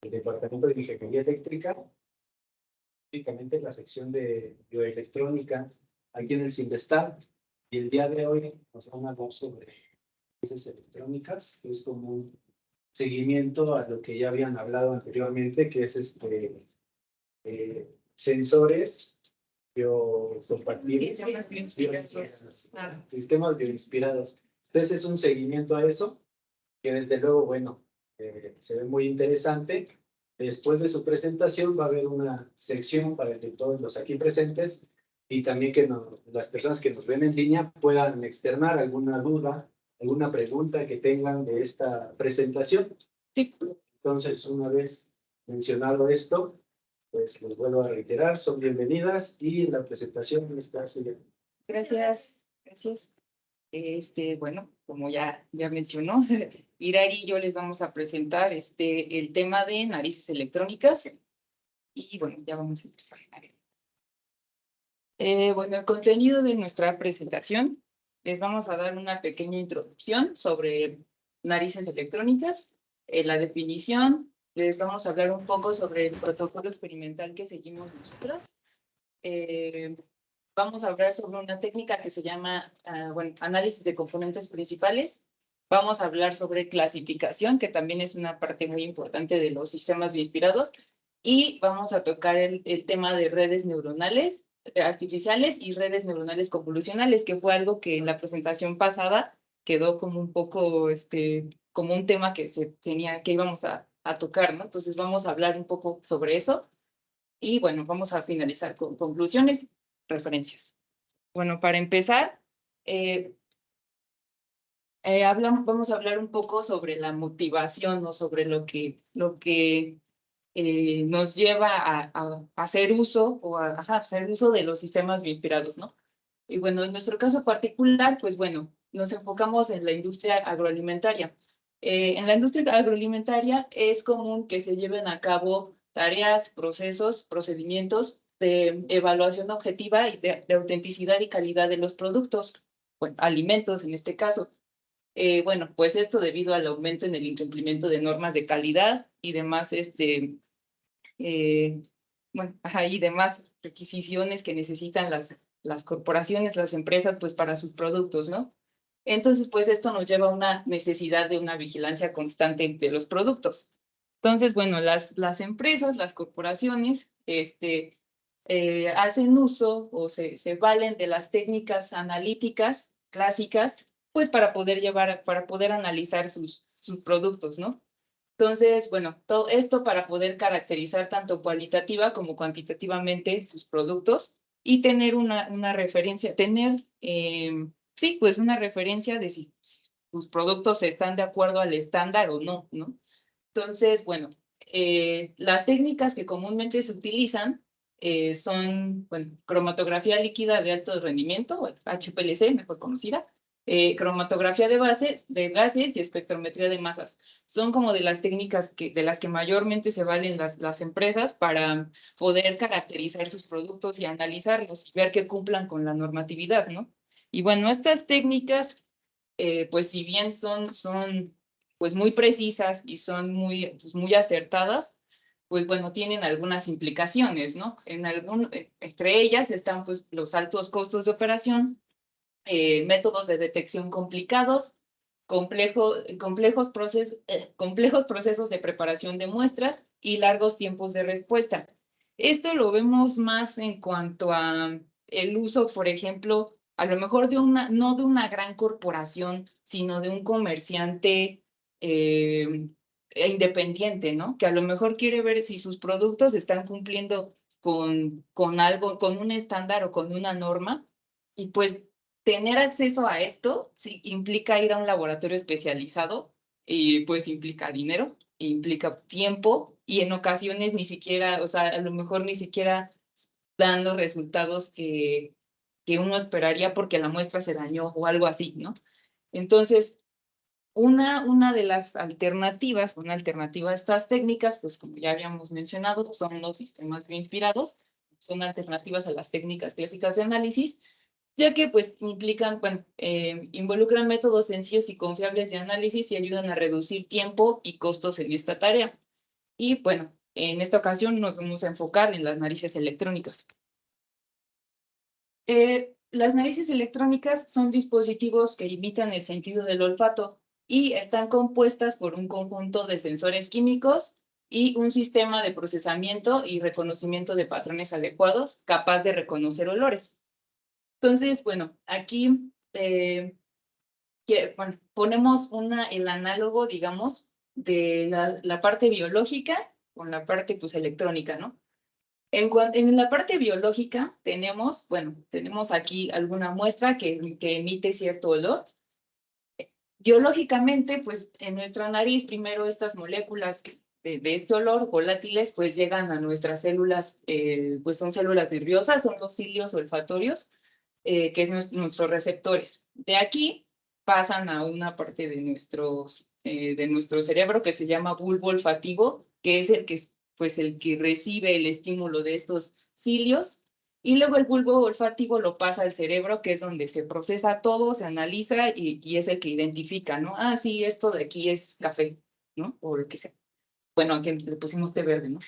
el Departamento de Ingeniería Eléctrica, específicamente la sección de bioelectrónica aquí en el CINVESTAR. Y el día de hoy nos van a hablar sobre piezas electrónicas, que es como un seguimiento a lo que ya habían hablado anteriormente, que es sensores biocompatibles, sistemas bioinspirados. Entonces es un seguimiento a eso, que desde luego, bueno, se ve muy interesante. Después de su presentación va a haber una sección para que todos los aquí presentes y también que las personas que nos ven en línea puedan externar alguna duda, alguna pregunta que tengan de esta presentación. Sí. Entonces, una vez mencionado esto, pues les vuelvo a reiterar, son bienvenidas y la presentación está siguiendo. Gracias, gracias. Bueno, como ya mencionó, Irari y yo les vamos a presentar el tema de narices electrónicas. Y bueno, ya vamos a empezar. Bueno, el contenido de nuestra presentación, les vamos a dar una pequeña introducción sobre narices electrónicas, la definición, les vamos a hablar un poco sobre el protocolo experimental que seguimos nosotros. Vamos a hablar sobre una técnica que se llama, análisis de componentes principales. Vamos a hablar sobre clasificación, que también es una parte muy importante de los sistemas bioinspirados. Y vamos a tocar el tema de redes neuronales artificiales y redes neuronales convolucionales, que fue algo que en la presentación pasada quedó como un poco, como un tema que íbamos a tocar, ¿no? Entonces vamos a hablar un poco sobre eso. Y bueno, vamos a finalizar con conclusiones, referencias. Bueno, para empezar, vamos a hablar un poco sobre la motivación o sobre lo que nos lleva a hacer uso o a hacer uso de los sistemas bioinspirados, ¿no? Y bueno, en nuestro caso particular, pues bueno, nos enfocamos en la industria agroalimentaria. En la industria agroalimentaria es común que se lleven a cabo tareas, procesos, procedimientos de evaluación objetiva y de autenticidad y calidad de los productos, bueno, alimentos en este caso. Bueno, pues esto debido al aumento en el incumplimiento de normas de calidad y demás, y demás requisiciones que necesitan las corporaciones, las empresas, pues para sus productos, ¿no? Entonces, pues esto nos lleva a una necesidad de una vigilancia constante de los productos. Entonces, bueno, las empresas, las corporaciones, hacen uso o se valen de las técnicas analíticas clásicas, pues para poder analizar sus productos, ¿no? Entonces, bueno, todo esto para poder caracterizar tanto cualitativa como cuantitativamente sus productos y tener una referencia, pues una referencia de si sus productos están de acuerdo al estándar o no, ¿no? Entonces, bueno, las técnicas que comúnmente se utilizan son, bueno, cromatografía líquida de alto rendimiento, bueno, HPLC, mejor conocida, cromatografía de gases y espectrometría de masas. Son como de las técnicas de las que mayormente se valen las empresas para poder caracterizar sus productos y analizarlos y ver que cumplan con la normatividad, ¿no? Y bueno, estas técnicas, pues si bien son pues muy precisas y son muy acertadas, pues bueno, tienen algunas implicaciones, ¿no? Entre ellas están pues los altos costos de operación, métodos de detección complicados, complejos procesos de preparación de muestras y largos tiempos de respuesta. Esto lo vemos más en cuanto a el uso, por ejemplo, a lo mejor no de una gran corporación, sino de un comerciante independiente, ¿no? Que a lo mejor quiere ver si sus productos están cumpliendo con algo, con un estándar o con una norma, y pues tener acceso a esto sí, implica ir a un laboratorio especializado y pues implica dinero, implica tiempo y en ocasiones ni siquiera, o sea, a lo mejor ni siquiera dan los resultados que uno esperaría porque la muestra se dañó o algo así, ¿no? Entonces, una de las alternativas, una alternativa a estas técnicas, pues como ya habíamos mencionado, son los sistemas bioinspirados, son alternativas a las técnicas clásicas de análisis, ya que pues involucran métodos sencillos y confiables de análisis y ayudan a reducir tiempo y costos en esta tarea. Y bueno, en esta ocasión nos vamos a enfocar en las narices electrónicas. Las narices electrónicas son dispositivos que imitan el sentido del olfato y están compuestas por un conjunto de sensores químicos y un sistema de procesamiento y reconocimiento de patrones adecuados capaz de reconocer olores. Entonces, bueno, aquí ponemos el análogo, digamos, de la parte biológica con la parte pues, electrónica, ¿no? En la parte biológica tenemos, bueno, tenemos aquí alguna muestra que emite cierto olor. Biológicamente, pues en nuestra nariz, primero estas moléculas de este olor volátiles, pues llegan a nuestras células, pues son células nerviosas, son los cilios olfatorios, que es nuestros receptores. De aquí pasan a una parte de nuestro cerebro que se llama bulbo olfativo, que es pues el que recibe el estímulo de estos cilios, y luego el bulbo olfativo lo pasa al cerebro, que es donde se procesa todo, se analiza y es el que identifica, ¿no? Ah, sí, esto de aquí es café, ¿no? O lo que sea. Bueno, aquí le pusimos té verde, ¿no?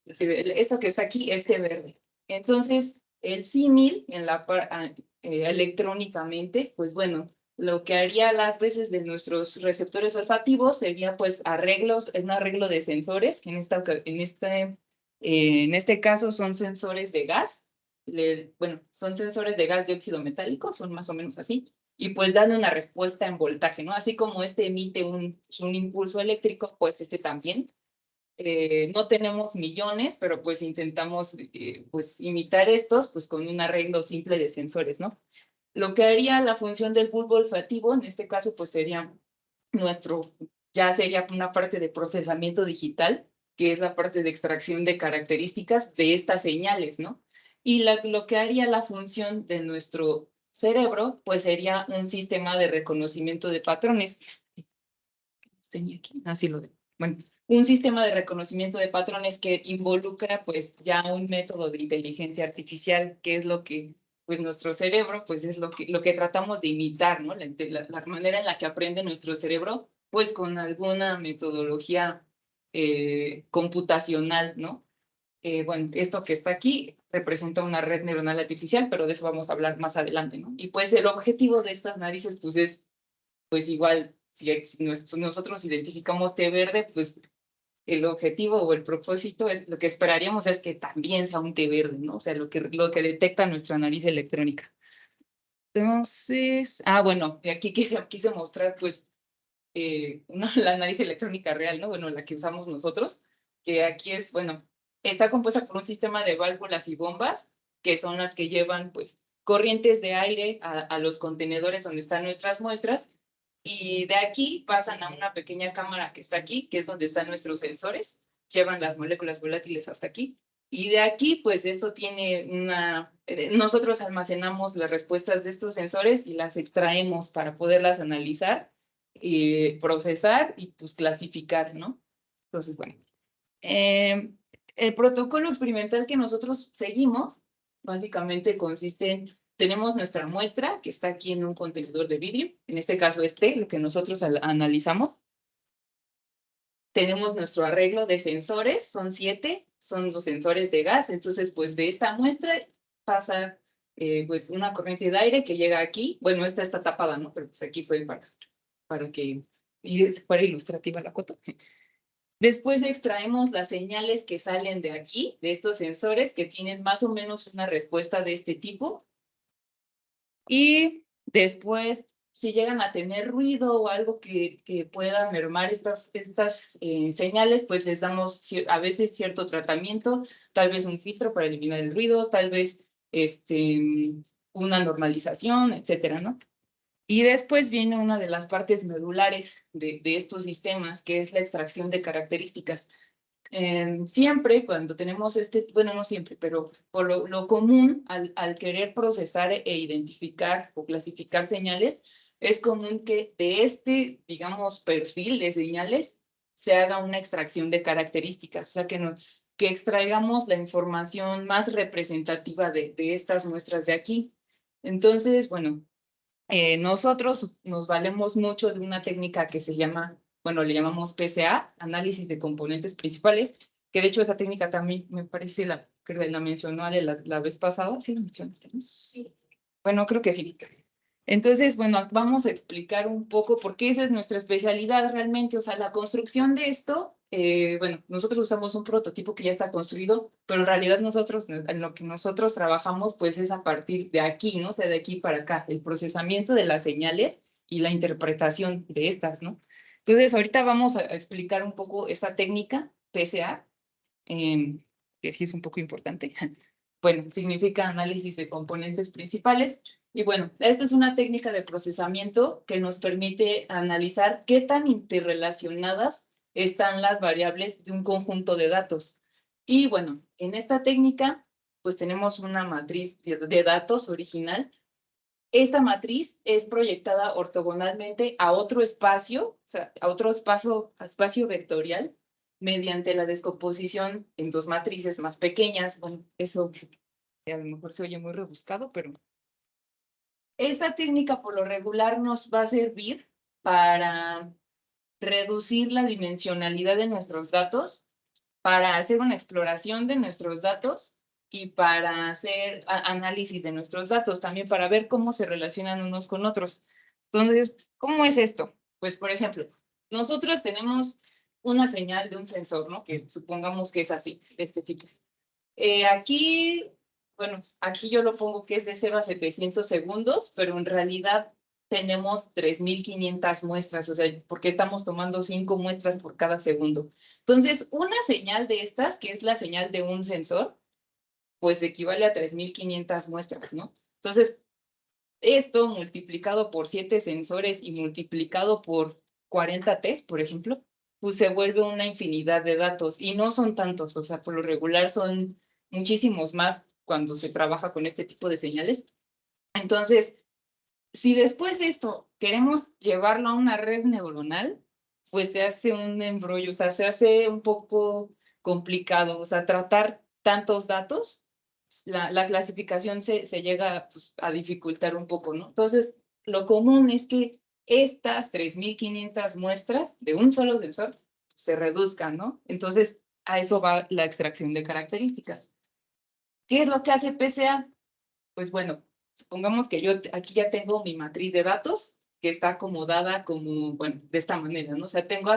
Esto que está aquí es té verde. Entonces, el símil electrónicamente, pues bueno, lo que haría las veces de nuestros receptores olfativos sería pues un arreglo de sensores, que en este caso son sensores de gas, bueno, son sensores de gas de óxido metálico, son más o menos así, y pues dan una respuesta en voltaje, ¿no? Así como este emite un impulso eléctrico, pues este también. No tenemos millones, pero pues intentamos pues imitar estos pues con un arreglo simple de sensores, ¿no? Lo que haría la función del bulbo olfativo, en este caso pues nuestro, ya sería una parte de procesamiento digital, que es la parte de extracción de características de estas señales, ¿no? Y lo que haría la función de nuestro cerebro, pues sería un sistema de reconocimiento de patrones. Tenía aquí, así lo de. Bueno, un sistema de reconocimiento de patrones que involucra pues ya un método de inteligencia artificial, que es lo que pues nuestro cerebro pues es lo que tratamos de imitar, ¿no? La manera en la que aprende nuestro cerebro pues con alguna metodología computacional, ¿no? Bueno, esto que está aquí representa una red neuronal artificial, pero de eso vamos a hablar más adelante, ¿no? Y pues el objetivo de estas narices pues es pues igual, si nosotros identificamos té verde, pues el objetivo o el propósito es lo que esperaríamos es que también sea un té verde, ¿no? O sea, lo que detecta nuestra nariz electrónica. Entonces, bueno, aquí quise mostrar, pues, la nariz electrónica real, ¿no? Bueno, la que usamos nosotros, que aquí es, bueno, está compuesta por un sistema de válvulas y bombas, que son las que llevan, pues, corrientes de aire a los contenedores donde están nuestras muestras, y de aquí pasan a una pequeña cámara que está aquí, que es donde están nuestros sensores, llevan las moléculas volátiles hasta aquí. Y de aquí, pues esto tiene nosotros almacenamos las respuestas de estos sensores y las extraemos para poderlas analizar, procesar y pues clasificar, ¿no? Entonces, bueno, el protocolo experimental que nosotros seguimos básicamente consiste en, tenemos nuestra muestra que está aquí en un contenedor de vidrio, en este caso lo que nosotros analizamos. Tenemos nuestro arreglo de sensores, son 7, son los sensores de gas, entonces pues de esta muestra pasa pues una corriente de aire que llega aquí, bueno, esta está tapada, ¿no? Pero pues aquí fue para que fuera ilustrativa la foto. Después extraemos las señales que salen de aquí, de estos sensores que tienen más o menos una respuesta de este tipo. Y después, si llegan a tener ruido o algo que pueda mermar estas señales, pues les damos a veces cierto tratamiento, tal vez un filtro para eliminar el ruido, tal vez una normalización, etcétera, ¿no? Y después viene una de las partes medulares de estos sistemas, que es la extracción de características. Siempre cuando tenemos bueno, no siempre, pero por lo común al querer procesar e identificar o clasificar señales, es común que de digamos, perfil de señales se haga una extracción de características, o sea, que extraigamos la información más representativa de estas muestras de aquí. Entonces, bueno, nosotros nos valemos mucho de una técnica que se llama bueno, le llamamos PCA, análisis de componentes principales, que de hecho esa técnica también me parece, que la mencionó Ale la vez pasada, ¿sí la mencionaste? Sí. Bueno, creo que sí. Entonces, bueno, vamos a explicar un poco por qué esa es nuestra especialidad realmente, o sea, la construcción de esto, bueno, nosotros usamos un prototipo que ya está construido, pero en realidad nosotros, en lo que nosotros trabajamos, pues es a partir de aquí, ¿no? O sea, de aquí para acá, el procesamiento de las señales y la interpretación de estas, ¿no? Entonces, ahorita vamos a explicar un poco esa técnica, PCA, que sí es un poco importante. Bueno, significa análisis de componentes principales. Y bueno, esta es una técnica de procesamiento que nos permite analizar qué tan interrelacionadas están las variables de un conjunto de datos. Y bueno, en esta técnica, pues tenemos una matriz de datos original. Esta matriz es proyectada ortogonalmente a otro espacio, o sea, a otro espacio vectorial, mediante la descomposición en dos matrices más pequeñas. Bueno, eso a lo mejor se oye muy rebuscado, pero esta técnica por lo regular nos va a servir para reducir la dimensionalidad de nuestros datos, para hacer una exploración de nuestros datos y para hacer análisis de nuestros datos, también para ver cómo se relacionan unos con otros. Entonces, ¿cómo es esto? Pues, por ejemplo, nosotros tenemos una señal de un sensor, ¿no? Que supongamos que es así, de este tipo. Aquí, bueno, aquí yo lo pongo que es de 0 a 700 segundos, pero en realidad tenemos 3.500 muestras, o sea, porque estamos tomando 5 muestras por cada segundo. Entonces, una señal de estas, que es la señal de un sensor, pues equivale a 3.500 muestras, ¿no? Entonces, esto multiplicado por 7 sensores y multiplicado por 40 test, por ejemplo, pues se vuelve una infinidad de datos y no son tantos, o sea, por lo regular son muchísimos más cuando se trabaja con este tipo de señales. Entonces, si después de esto queremos llevarlo a una red neuronal, pues se hace un embrollo, o sea, se hace un poco complicado, o sea, tratar tantos datos, la clasificación se llega pues, a dificultar un poco, ¿no? Entonces, lo común es que estas 3.500 muestras de un solo sensor se reduzcan, ¿no? Entonces, a eso va la extracción de características. ¿Qué es lo que hace PCA? Pues bueno, supongamos que yo aquí ya tengo mi matriz de datos que está acomodada como, bueno, de esta manera, ¿no? O sea, tengo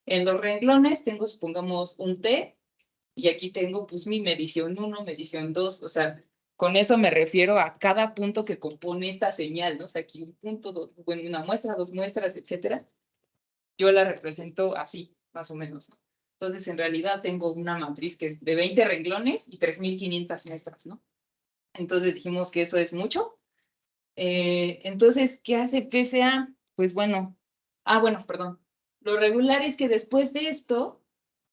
en los renglones tengo, supongamos, un T y aquí tengo pues mi medición 1, medición 2, o sea, con eso me refiero a cada punto que compone esta señal, ¿no? O sea, aquí un punto, bueno, una muestra, dos muestras, etcétera. Yo la represento así, más o menos, ¿no? Entonces, en realidad tengo una matriz que es de 20 renglones y 3.500 muestras, ¿no? Entonces dijimos que eso es mucho. Entonces, ¿qué hace PCA? Pues bueno, bueno, perdón. Lo regular es que después de esto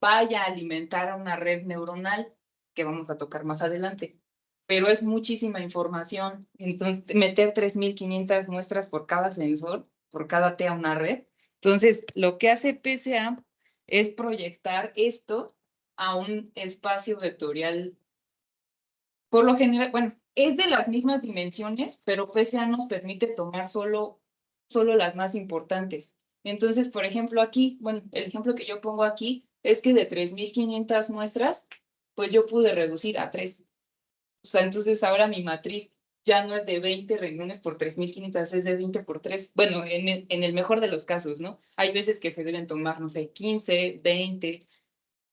vaya a alimentar a una red neuronal que vamos a tocar más adelante. Pero es muchísima información. Entonces, meter 3.500 muestras por cada sensor, por cada T a una red. Entonces, lo que hace PCA es proyectar esto a un espacio vectorial. Por lo general, bueno, es de las mismas dimensiones, pero PCA nos permite tomar solo las más importantes. Entonces, por ejemplo, aquí, bueno, el ejemplo que yo pongo aquí es que de 3.500 muestras, pues yo pude reducir a 3. O sea, entonces ahora mi matriz ya no es de 20 renglones por 3.500, es de 20 por 3. Bueno, en el mejor de los casos, ¿no? Hay veces que se deben tomar, no sé, 15, 20.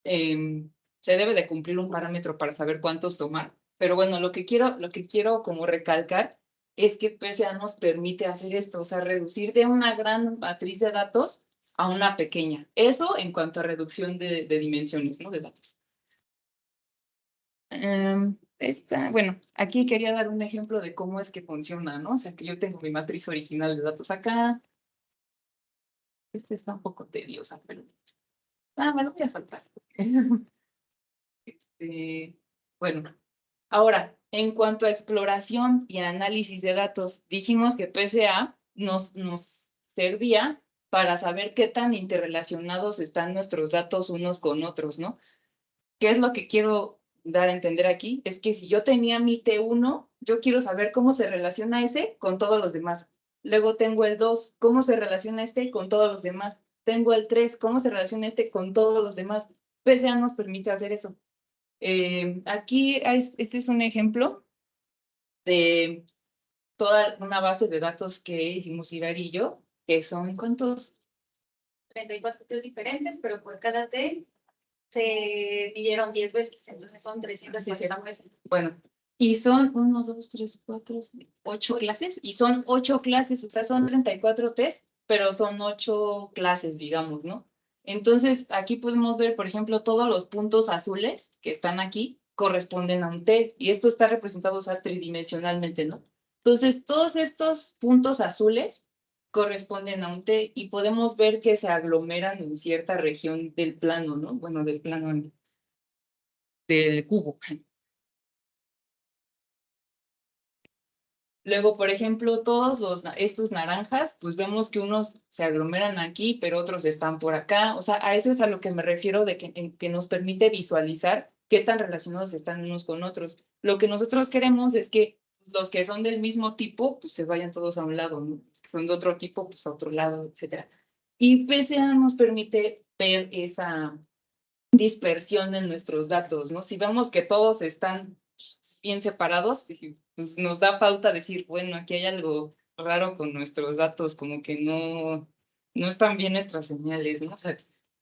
Se debe de cumplir un parámetro para saber cuántos tomar. Pero bueno, lo que quiero como recalcar es que PCA nos permite hacer esto, o sea, reducir de una gran matriz de datos a una pequeña. Eso en cuanto a reducción de dimensiones, ¿no? De datos. Bueno, aquí quería dar un ejemplo de cómo es que funciona, ¿no? O sea, que yo tengo mi matriz original de datos acá. Está un poco tediosa, pero... me lo voy a saltar. Bueno, ahora, en cuanto a exploración y análisis de datos, dijimos que PCA nos servía para saber qué tan interrelacionados están nuestros datos unos con otros, ¿no? ¿Qué es lo que quiero dar a entender aquí? Es que si yo tenía mi T1, yo quiero saber cómo se relaciona ese con todos los demás. Luego tengo el 2, cómo se relaciona este con todos los demás. tengo el 3, ¿cómo se relaciona este con todos los demás? PCA nos permite hacer eso. Aquí este es un ejemplo de toda una base de datos que hicimos Irar y yo, que son, ¿cuántos? 34 test diferentes, pero por cada T se midieron 10 veces, entonces son 360 veces. Bueno, y son 1, 2, 3, 4, 8 clases, y son 8 clases, o sea, son 34 test, pero son 8 clases, digamos, ¿no? Entonces, aquí podemos ver, por ejemplo, todos los puntos azules que están aquí corresponden a un T, y esto está representado, o sea, tridimensionalmente, ¿no? Entonces, todos estos puntos azules corresponden a un T, y podemos ver que se aglomeran en cierta región del plano, ¿no? Bueno, del plano del cubo. Luego, por ejemplo, estos naranjas, pues vemos que unos se aglomeran aquí, pero otros están por acá. O sea, a eso es a lo que me refiero de que nos permite visualizar qué tan relacionados están unos con otros. Lo que nosotros queremos es que los que son del mismo tipo, pues se vayan todos a un lado, ¿no? Los que son de otro tipo, pues a otro lado, etcétera. Y PCA nos permite ver esa dispersión en nuestros datos, ¿no? Si vemos que todos están bien separados, pues nos da pauta decir, bueno, aquí hay algo raro con nuestros datos, como que no están bien nuestras señales, ¿no? O sea,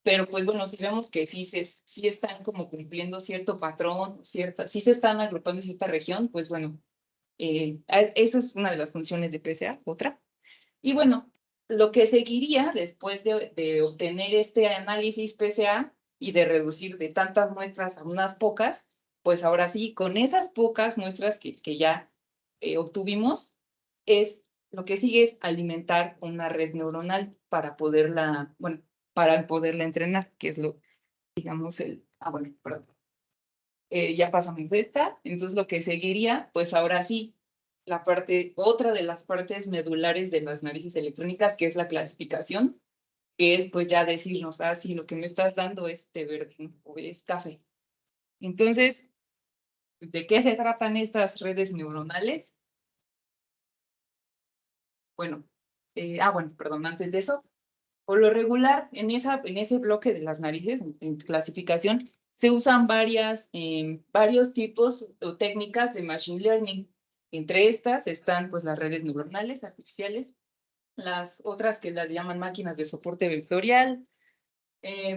pero pues bueno, si vemos que sí están como cumpliendo cierto patrón, sí se están agrupando en cierta región, pues bueno, esa es una de las funciones de PCA, otra. Y bueno, lo que seguiría después de obtener este análisis PCA y de reducir de tantas muestras a unas pocas, pues ahora sí, con esas pocas muestras que ya obtuvimos, lo que sigue es alimentar una red neuronal para poderla, bueno, para poderla entrenar, que es digamos, bueno, perdón. Ya pasamos de esta, entonces lo que seguiría, pues ahora sí, otra de las partes medulares de las análisis electrónicas, que es la clasificación, que es pues ya decirnos, si lo que me estás dando es té verde, ¿no? O es café. Entonces, ¿de qué se tratan estas redes neuronales? Bueno, bueno, perdón, antes de eso, por lo regular, en ese bloque de las narices, en clasificación, se usan varios tipos o técnicas de machine learning. Entre estas están pues las redes neuronales artificiales, las otras que las llaman máquinas de soporte vectorial.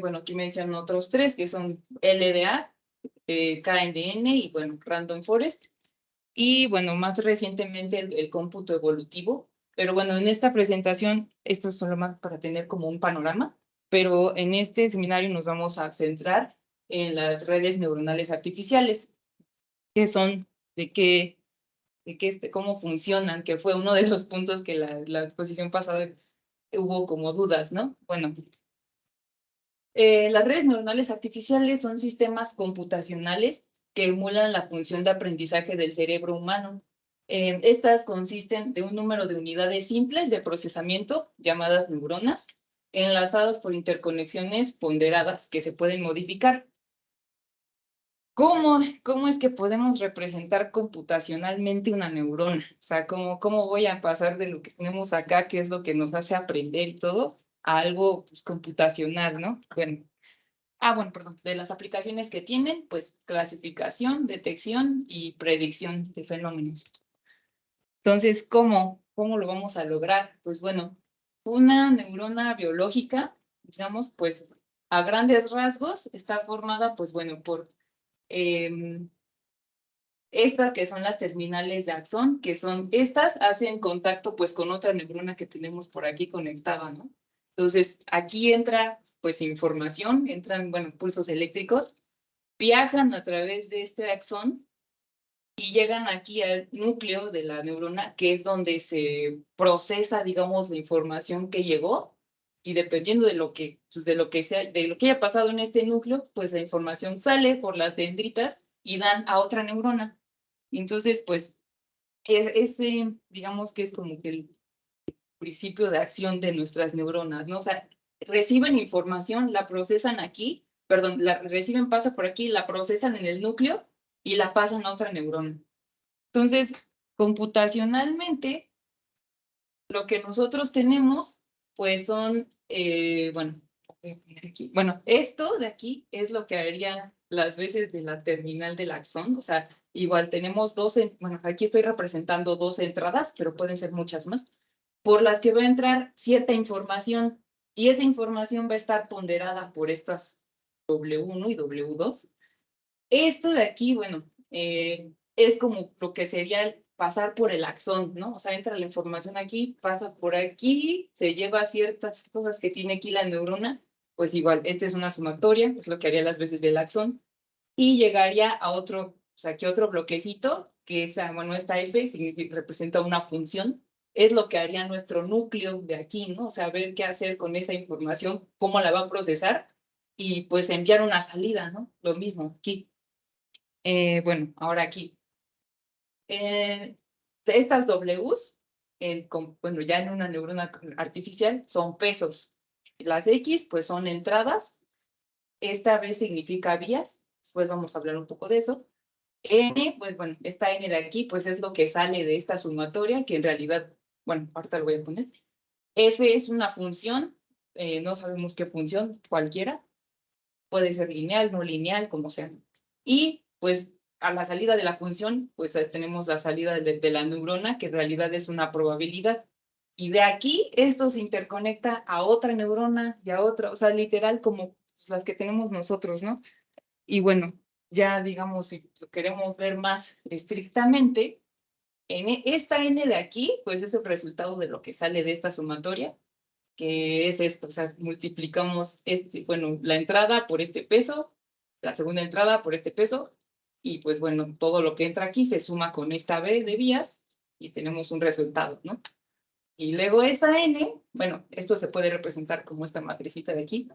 Bueno, aquí mencionan otros 3 que son LDA, KNN y bueno, Random Forest. Y bueno, más recientemente el cómputo evolutivo. Pero bueno, en esta presentación, esto es solo más para tener como un panorama, pero en este seminario nos vamos a centrar en las redes neuronales artificiales, que son, cómo funcionan, que fue uno de los puntos que la exposición pasada hubo como dudas, ¿no? Bueno, las redes neuronales artificiales son sistemas computacionales que emulan la función de aprendizaje del cerebro humano. Estas consisten de un número de unidades simples de procesamiento, llamadas neuronas, enlazadas por interconexiones ponderadas que se pueden modificar. ¿Cómo es que podemos representar computacionalmente una neurona? O sea, ¿cómo voy a pasar de lo que tenemos acá, que es lo que nos hace aprender y todo, a algo pues, computacional, ¿no? Bueno, perdón, de las aplicaciones que tienen, pues clasificación, detección y predicción de fenómenos. Entonces, ¿cómo lo vamos a lograr? Pues bueno, una neurona biológica, digamos, pues a grandes rasgos está formada, pues bueno, por estas que son las terminales de axón, estas hacen contacto pues con otra neurona que tenemos por aquí conectada, ¿no? Entonces, aquí entra pues información, entran, bueno, pulsos eléctricos, viajan a través de este axón y llegan aquí al núcleo de la neurona, que es donde se procesa, digamos, la información que llegó, y dependiendo de lo que haya pasado en este núcleo, pues la información sale por las dendritas y dan a otra neurona. Entonces, pues, ese, digamos que es como que el principio de acción de nuestras neuronas, ¿no? O sea, reciben información, la procesan aquí, perdón, pasa por aquí, la procesan en el núcleo y la pasan a otra neurona. Entonces, computacionalmente, lo que nosotros tenemos, pues son, bueno, voy a poner aquí. Bueno, esto de aquí es lo que haría las veces de la terminal del axón. O sea, igual tenemos bueno, aquí estoy representando 2 entradas, pero pueden ser muchas más, por las que va a entrar cierta información. Y esa información va a estar ponderada por estas W1 y W2. Esto de aquí, bueno, es como lo que sería pasar por el axón, ¿no? O sea, entra la información aquí, pasa por aquí, se lleva ciertas cosas que tiene aquí la neurona, pues igual, esta es una sumatoria, es lo que haría las veces del axón, y llegaría a otro, o sea, aquí otro bloquecito, que es, bueno, esta F representa una función, es lo que haría nuestro núcleo de aquí, ¿no? O sea, ver qué hacer con esa información, cómo la va a procesar, y pues enviar una salida, ¿no? Lo mismo aquí. Bueno, ahora aquí. Estas Ws, bueno, ya en una neurona artificial, son pesos. Las X, pues son entradas. Esta B significa vías. Después vamos a hablar un poco de eso. N, pues bueno, esta N de aquí, pues es lo que sale de esta sumatoria, que en realidad, bueno, ahorita lo voy a poner. F es una función, no sabemos qué función, cualquiera. Puede ser lineal, no lineal, como sea. Y pues a la salida de la función, pues tenemos la salida de la neurona, que en realidad es una probabilidad. Y de aquí esto se interconecta a otra neurona y a otra, o sea, literal como pues, las que tenemos nosotros, ¿no? Y bueno, ya digamos, si lo queremos ver más estrictamente, esta N de aquí, pues es el resultado de lo que sale de esta sumatoria, que es esto, o sea, multiplicamos bueno, la entrada por este peso, la segunda entrada por este peso, y pues bueno, todo lo que entra aquí se suma con esta B de vías y tenemos un resultado, ¿no? Y luego esa N, bueno, esto se puede representar como esta matricita de aquí,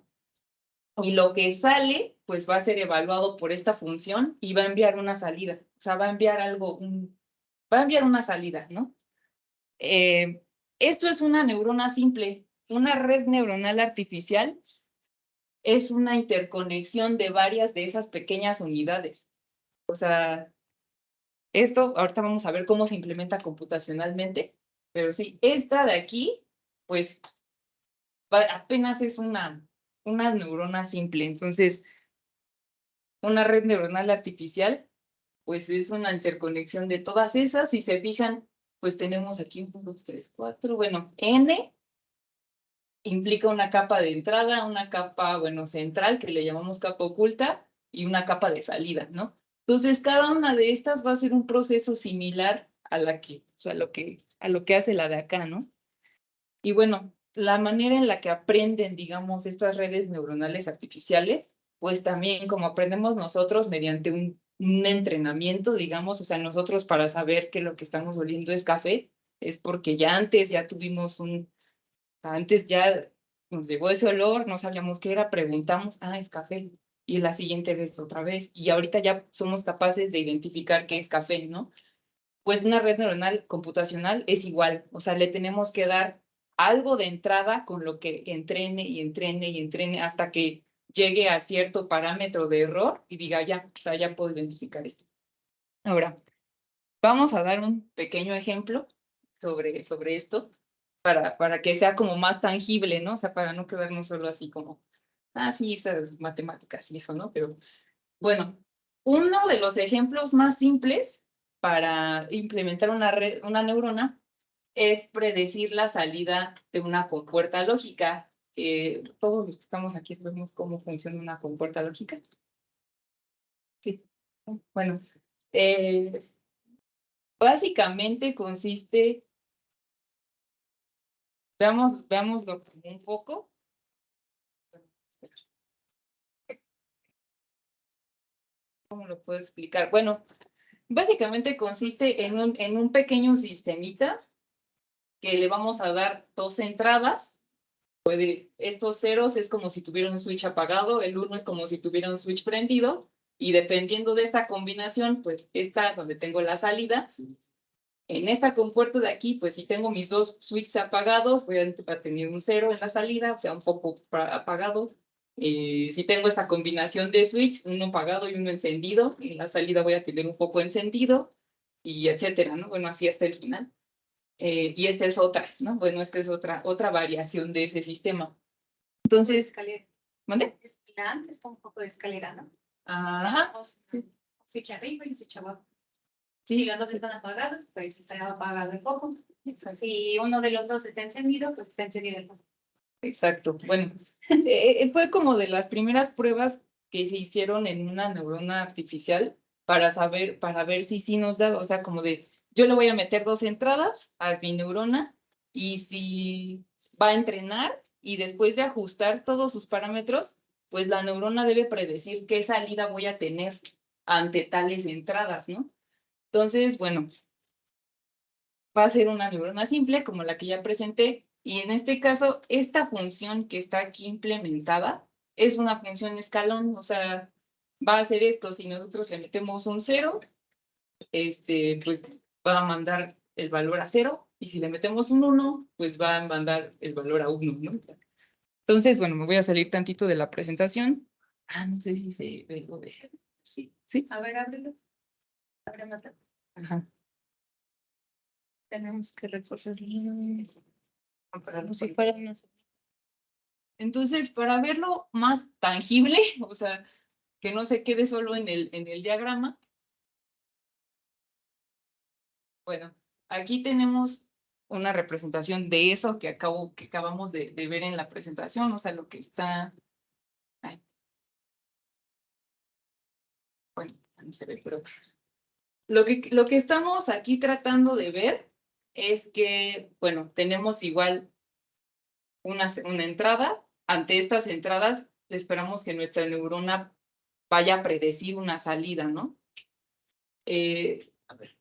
y lo que sale, pues va a ser evaluado por esta función y va a enviar una salida, o sea, va a enviar algo, va a enviar una salida, ¿no? Esto es una neurona simple. Una red neuronal artificial es una interconexión de varias de esas pequeñas unidades. O sea, esto ahorita vamos a ver cómo se implementa computacionalmente, pero sí, esta de aquí, pues apenas es una neurona simple. Entonces, una red neuronal artificial, pues es una interconexión de todas esas. Si se fijan, pues tenemos aquí 1, 2, 3, 4, bueno, N implica una capa de entrada, una capa, bueno, central, que le llamamos capa oculta, y una capa de salida, ¿no? Entonces, cada una de estas va a ser un proceso similar a lo que hace la de acá, ¿no? Y bueno, la manera en la que aprenden, digamos, estas redes neuronales artificiales, pues también como aprendemos nosotros mediante un entrenamiento, digamos, o sea, nosotros para saber que lo que estamos oliendo es café, es porque ya antes ya tuvimos antes ya nos llegó ese olor, no sabíamos qué era, preguntamos, es café. Y la siguiente vez otra vez. Y ahorita ya somos capaces de identificar qué es café, ¿no? Pues una red neuronal computacional es igual. O sea, le tenemos que dar algo de entrada con lo que entrene y entrene y entrene hasta que llegue a cierto parámetro de error y diga, ya, o sea, ya puedo identificar esto. Ahora, vamos a dar un pequeño ejemplo sobre esto para que sea como más tangible, ¿no? O sea, para no quedarnos solo así como, sí, esas matemáticas y eso, ¿no? Pero bueno, uno de los ejemplos más simples para implementar una neurona es predecir la salida de una compuerta lógica. Todos los que estamos aquí sabemos cómo funciona una compuerta lógica. Sí. Bueno, básicamente consiste, veámoslo como un foco. ¿Cómo lo puedo explicar? Bueno, básicamente consiste en un pequeño sistemita que le vamos a dar 2 entradas. Estos ceros es como si tuviera un switch apagado, el 1 es como si tuviera un switch prendido, y dependiendo de esta combinación, pues esta donde tengo la salida, en esta compuerta de aquí, pues si tengo mis 2 switches apagados, voy a tener un 0 en la salida, o sea, un foco apagado. Si tengo esta combinación de switch, uno apagado y uno encendido, en la salida voy a tener un foco encendido, y etcétera, ¿no? Bueno, así hasta el final. Y esta es otra, ¿no? Bueno, esta es otra variación de ese sistema. Entonces, ¿Mande? Espiral, es como un poco de escalera, ¿no? Ajá. Tenemos un switch arriba y un switch abajo. Sí. Si los dos están apagados, pues está apagado el foco. Exacto. Si uno de los dos está encendido, pues está encendido el foco. Exacto. Bueno, fue como de las primeras pruebas que se hicieron en una neurona artificial para ver si sí nos da, o sea, como de, yo le voy a meter 2 entradas a mi neurona y si va a entrenar y después de ajustar todos sus parámetros, pues la neurona debe predecir qué salida voy a tener ante tales entradas, ¿no? Entonces, bueno, va a ser una neurona simple como la que ya presenté y en este caso esta función que está aquí implementada es una función escalón, o sea, va a hacer esto, si nosotros le metemos un 0, pues va a mandar el valor a 0 y si le metemos un 1, pues va a mandar el valor a 1, ¿no? Entonces, bueno, me voy a salir tantito de la presentación. No sé si se ve lo de... Sí. ¿Sí? A ver, ábrelo. Ábrelo. Ajá. Tenemos que recorrerlo. Como si fuera una... Entonces, para verlo más tangible, o sea, que no se quede solo en el diagrama. Bueno, aquí tenemos una representación de eso que acabamos de ver en la presentación, o sea, lo que está... Ay. Bueno, no se ve, pero lo que estamos aquí tratando de ver es que, bueno, tenemos igual una entrada. Ante estas entradas, esperamos que nuestra neurona vaya a predecir una salida, ¿no? A ver.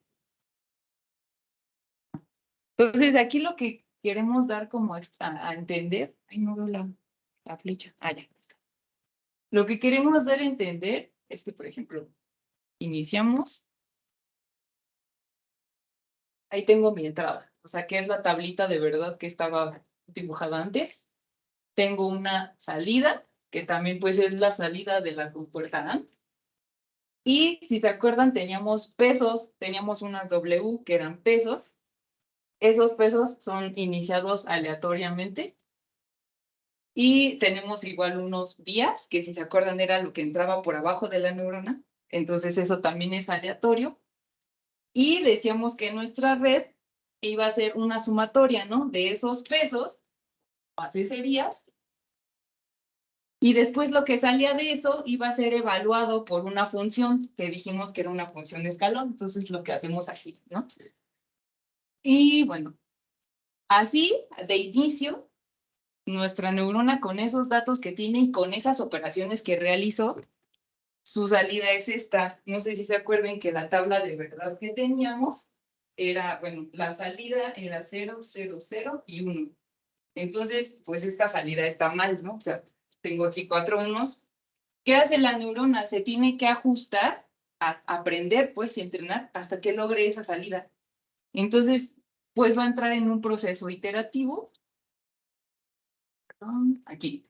Entonces, aquí lo que queremos dar como a entender, ay, no veo la flecha, ya está. Lo que queremos dar a entender es que, por ejemplo, iniciamos, ahí tengo mi entrada, o sea, que es la tablita de verdad que estaba dibujada antes. Tengo una salida, que también pues es la salida de la compuerta AND. Y si se acuerdan, teníamos pesos, teníamos unas W que eran pesos. Esos pesos son iniciados aleatoriamente. Y tenemos igual unos vías, que si se acuerdan era lo que entraba por abajo de la neurona. Entonces eso también es aleatorio. Y decíamos que nuestra red iba a ser una sumatoria, ¿no? De esos pesos, más ese vías. Y después lo que salía de eso iba a ser evaluado por una función, que dijimos que era una función de escalón. Entonces lo que hacemos aquí, ¿no? Y bueno, así de inicio, nuestra neurona con esos datos que tiene y con esas operaciones que realizó, su salida es esta. No sé si se acuerdan que la tabla de verdad que teníamos era, bueno, la salida era 0, 0, 0 y 1. Entonces, pues esta salida está mal, ¿no? O sea, tengo aquí 4 unos. ¿Qué hace la neurona? Se tiene que ajustar, aprender, pues, y entrenar hasta que logre esa salida. Entonces, pues va a entrar en un proceso iterativo. Perdón, aquí.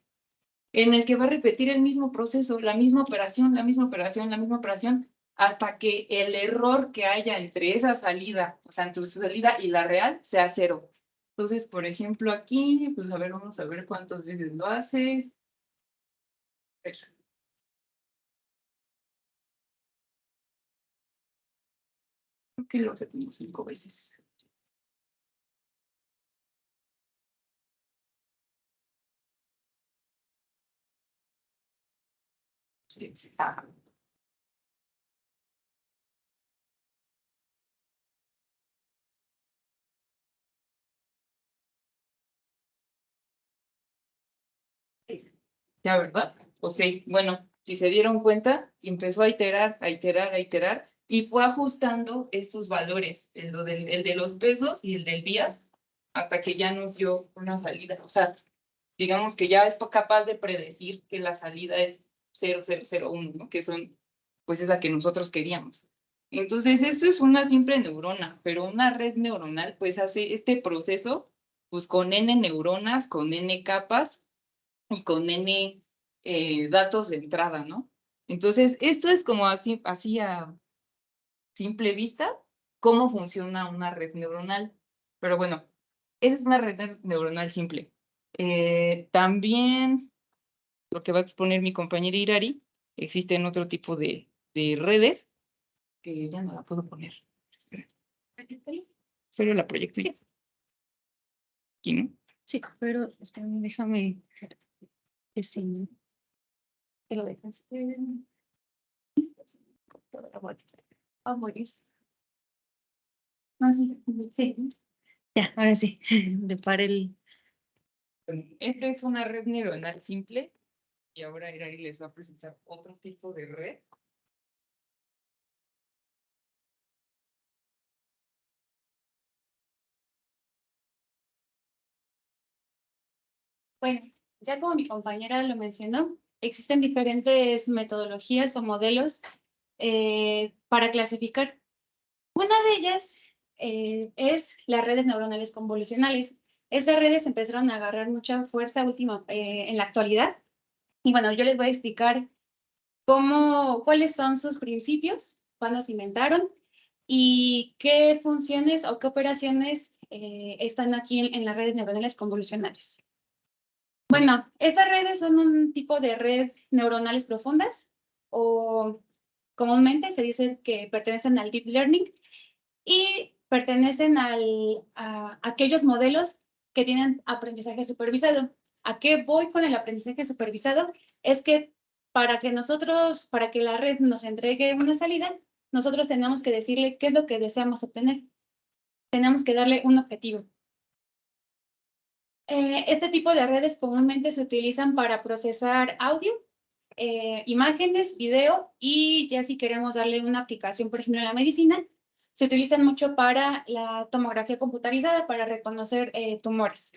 En el que va a repetir el mismo proceso, la misma operación, la misma operación, la misma operación, hasta que el error que haya entre esa salida, o sea, entre su salida y la real, sea 0. Entonces, por ejemplo, aquí, pues a ver, vamos a ver cuántas veces lo hace. Creo que lo hace como 5 veces. Sí. Ya, ¿verdad? Ok, bueno, si se dieron cuenta, empezó a iterar, a iterar, a iterar, y fue ajustando estos valores, el de los pesos y el del vías, hasta que ya nos dio una salida. O sea, digamos que ya es capaz de predecir que la salida es 0001, ¿no? Que son, pues es la que nosotros queríamos. Entonces, eso es una simple neurona, pero una red neuronal, pues hace este proceso, pues con N neuronas, con N capas, y con N datos de entrada, ¿no? Entonces, esto es como así a simple vista cómo funciona una red neuronal. Pero bueno, esa es una red neuronal simple. También lo que va a exponer mi compañera Irari, existen otro tipo de redes que ya no la puedo poner. Espera. Solo la proyecto ya. Aquí, ¿no? Sí, pero espérame, déjame que sí. Te lo dejas. A morir. Ah, sí, sí. Ya, ahora sí. Le paré el. Esta es una red neuronal simple y ahora Irari les va a presentar otro tipo de red. Bueno, ya como mi compañera lo mencionó, existen diferentes metodologías o modelos para clasificar. Una de ellas es las redes neuronales convolucionales. Estas redes empezaron a agarrar mucha fuerza en la actualidad. Y bueno, yo les voy a explicar cuáles son sus principios, cuándo se inventaron y qué funciones o qué operaciones están aquí en las redes neuronales convolucionales. Bueno, estas redes son un tipo de red neuronales profundas o comúnmente se dice que pertenecen al deep learning y pertenecen a aquellos modelos que tienen aprendizaje supervisado. ¿A qué voy con el aprendizaje supervisado? Es que para que la red nos entregue una salida, nosotros tenemos que decirle qué es lo que deseamos obtener. Tenemos que darle un objetivo. Este tipo de redes comúnmente se utilizan para procesar audio, imágenes, video y ya si queremos darle una aplicación, por ejemplo, en la medicina, se utilizan mucho para la tomografía computarizada para reconocer tumores.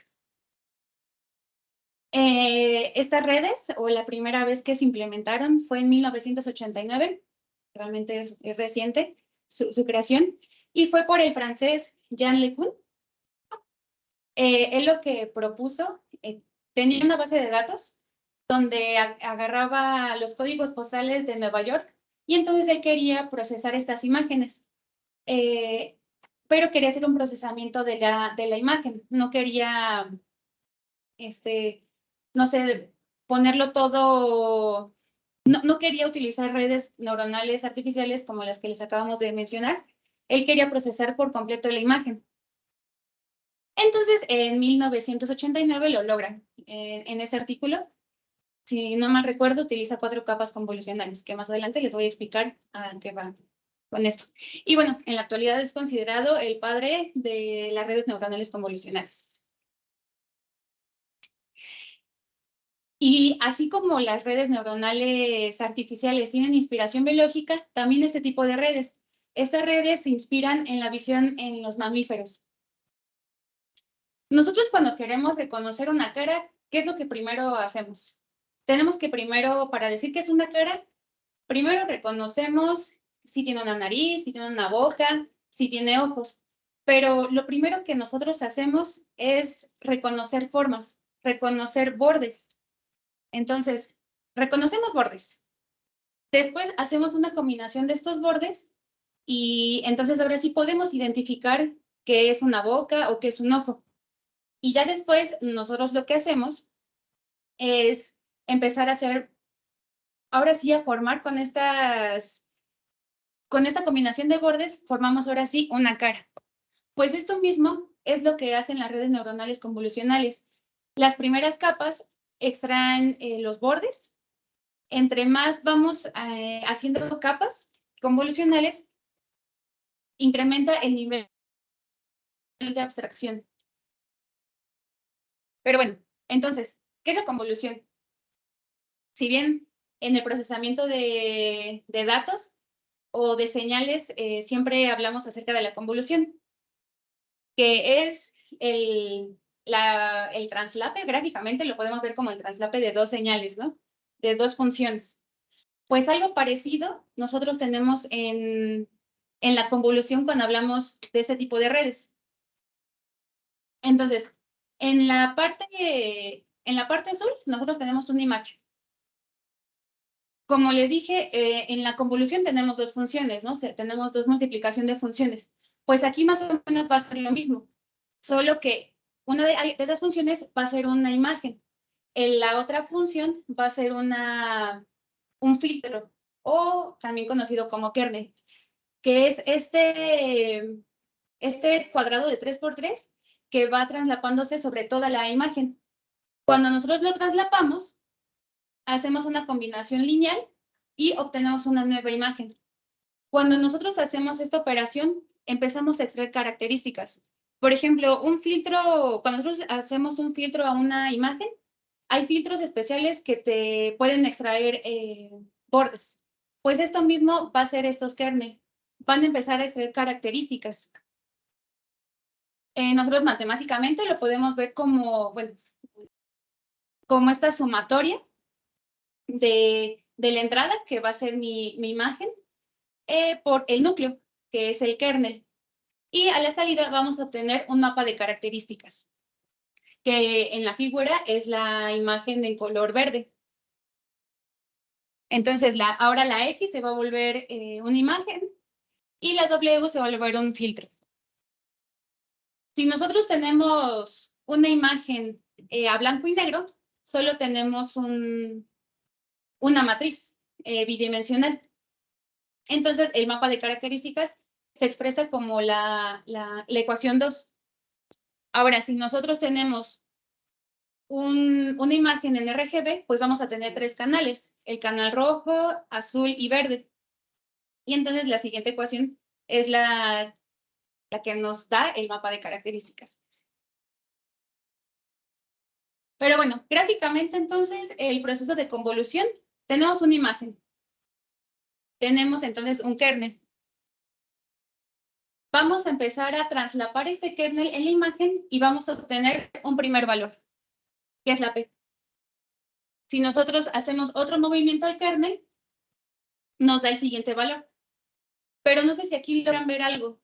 Estas redes, o la primera vez que se implementaron, fue en 1989, realmente es reciente su creación, y fue por el francés Jean LeCun. Él lo que propuso, tenía una base de datos donde agarraba los códigos postales de Nueva York y entonces él quería procesar estas imágenes, pero quería hacer un procesamiento de la imagen, no quería, no sé, ponerlo todo, no quería utilizar redes neuronales artificiales como las que les acabamos de mencionar, él quería procesar por completo la imagen. Entonces, en 1989 lo logran. En ese artículo, si no mal recuerdo, utiliza 4 capas convolucionales, que más adelante les voy a explicar a qué va con esto. Y bueno, en la actualidad es considerado el padre de las redes neuronales convolucionales. Y así como las redes neuronales artificiales tienen inspiración biológica, también este tipo de redes. Estas redes se inspiran en la visión en los mamíferos. Nosotros cuando queremos reconocer una cara, ¿qué es lo que primero hacemos? Tenemos que primero, para decir que es una cara, primero reconocemos si tiene una nariz, si tiene una boca, si tiene ojos. Pero lo primero que nosotros hacemos es reconocer formas, reconocer bordes. Entonces, reconocemos bordes. Después hacemos una combinación de estos bordes y entonces ahora sí podemos identificar qué es una boca o qué es un ojo. Y ya después nosotros lo que hacemos es empezar a hacer, ahora sí a formar con esta combinación de bordes, formamos ahora sí una cara. Pues esto mismo es lo que hacen las redes neuronales convolucionales. Las primeras capas extraen los bordes. Entre más vamos haciendo capas convolucionales, incrementa el nivel de abstracción. Pero bueno, entonces, ¿qué es la convolución? Si bien en el procesamiento de datos o de señales siempre hablamos acerca de la convolución, que es el traslape, gráficamente lo podemos ver como el traslape de 2 señales, ¿no? De 2 funciones. Pues algo parecido nosotros tenemos en la convolución cuando hablamos de este tipo de redes. Entonces, en la parte azul, nosotros tenemos una imagen. Como les dije, en la convolución tenemos 2 funciones, ¿no? Tenemos 2 multiplicación de funciones. Pues aquí más o menos va a ser lo mismo, solo que una de esas funciones va a ser una imagen. La otra función va a ser un filtro, o también conocido como kernel, que es este cuadrado de 3×3 que va traslapándose sobre toda la imagen. Cuando nosotros lo traslapamos, hacemos una combinación lineal y obtenemos una nueva imagen. Cuando nosotros hacemos esta operación, empezamos a extraer características. Por ejemplo, cuando nosotros hacemos un filtro a una imagen, hay filtros especiales que te pueden extraer bordes. Pues esto mismo va a ser estos kernel. Van a empezar a extraer características. Nosotros matemáticamente lo podemos ver como, bueno, como esta sumatoria de la entrada, que va a ser mi imagen, por el núcleo, que es el kernel. Y a la salida vamos a obtener un mapa de características, que en la figura es la imagen en color verde. Entonces, ahora la X se va a volver una imagen y la W se va a volver un filtro. Si nosotros tenemos una imagen a blanco y negro, solo tenemos una matriz bidimensional. Entonces, el mapa de características se expresa como la ecuación 2. Ahora, si nosotros tenemos una imagen en RGB, pues vamos a tener 3 canales, el canal rojo, azul y verde. Y entonces la siguiente ecuación es la que nos da el mapa de características. Pero bueno, gráficamente entonces el proceso de convolución, tenemos una imagen. Tenemos entonces un kernel. Vamos a empezar a traslapar este kernel en la imagen y vamos a obtener un primer valor, que es la P. Si nosotros hacemos otro movimiento al kernel, nos da el siguiente valor. Pero no sé si aquí logran ver algo.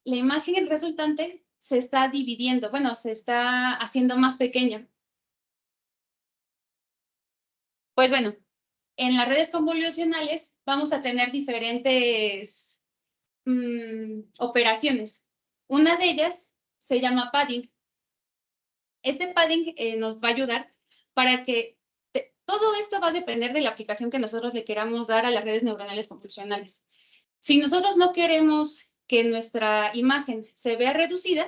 La imagen resultante se está dividiendo, bueno, se está haciendo más pequeña. Pues bueno, en las redes convolucionales vamos a tener diferentes operaciones. Una de ellas se llama padding. Este padding nos va a ayudar para que todo esto va a depender de la aplicación que nosotros le queramos dar a las redes neuronales convolucionales. Si nosotros no queremos que nuestra imagen se vea reducida,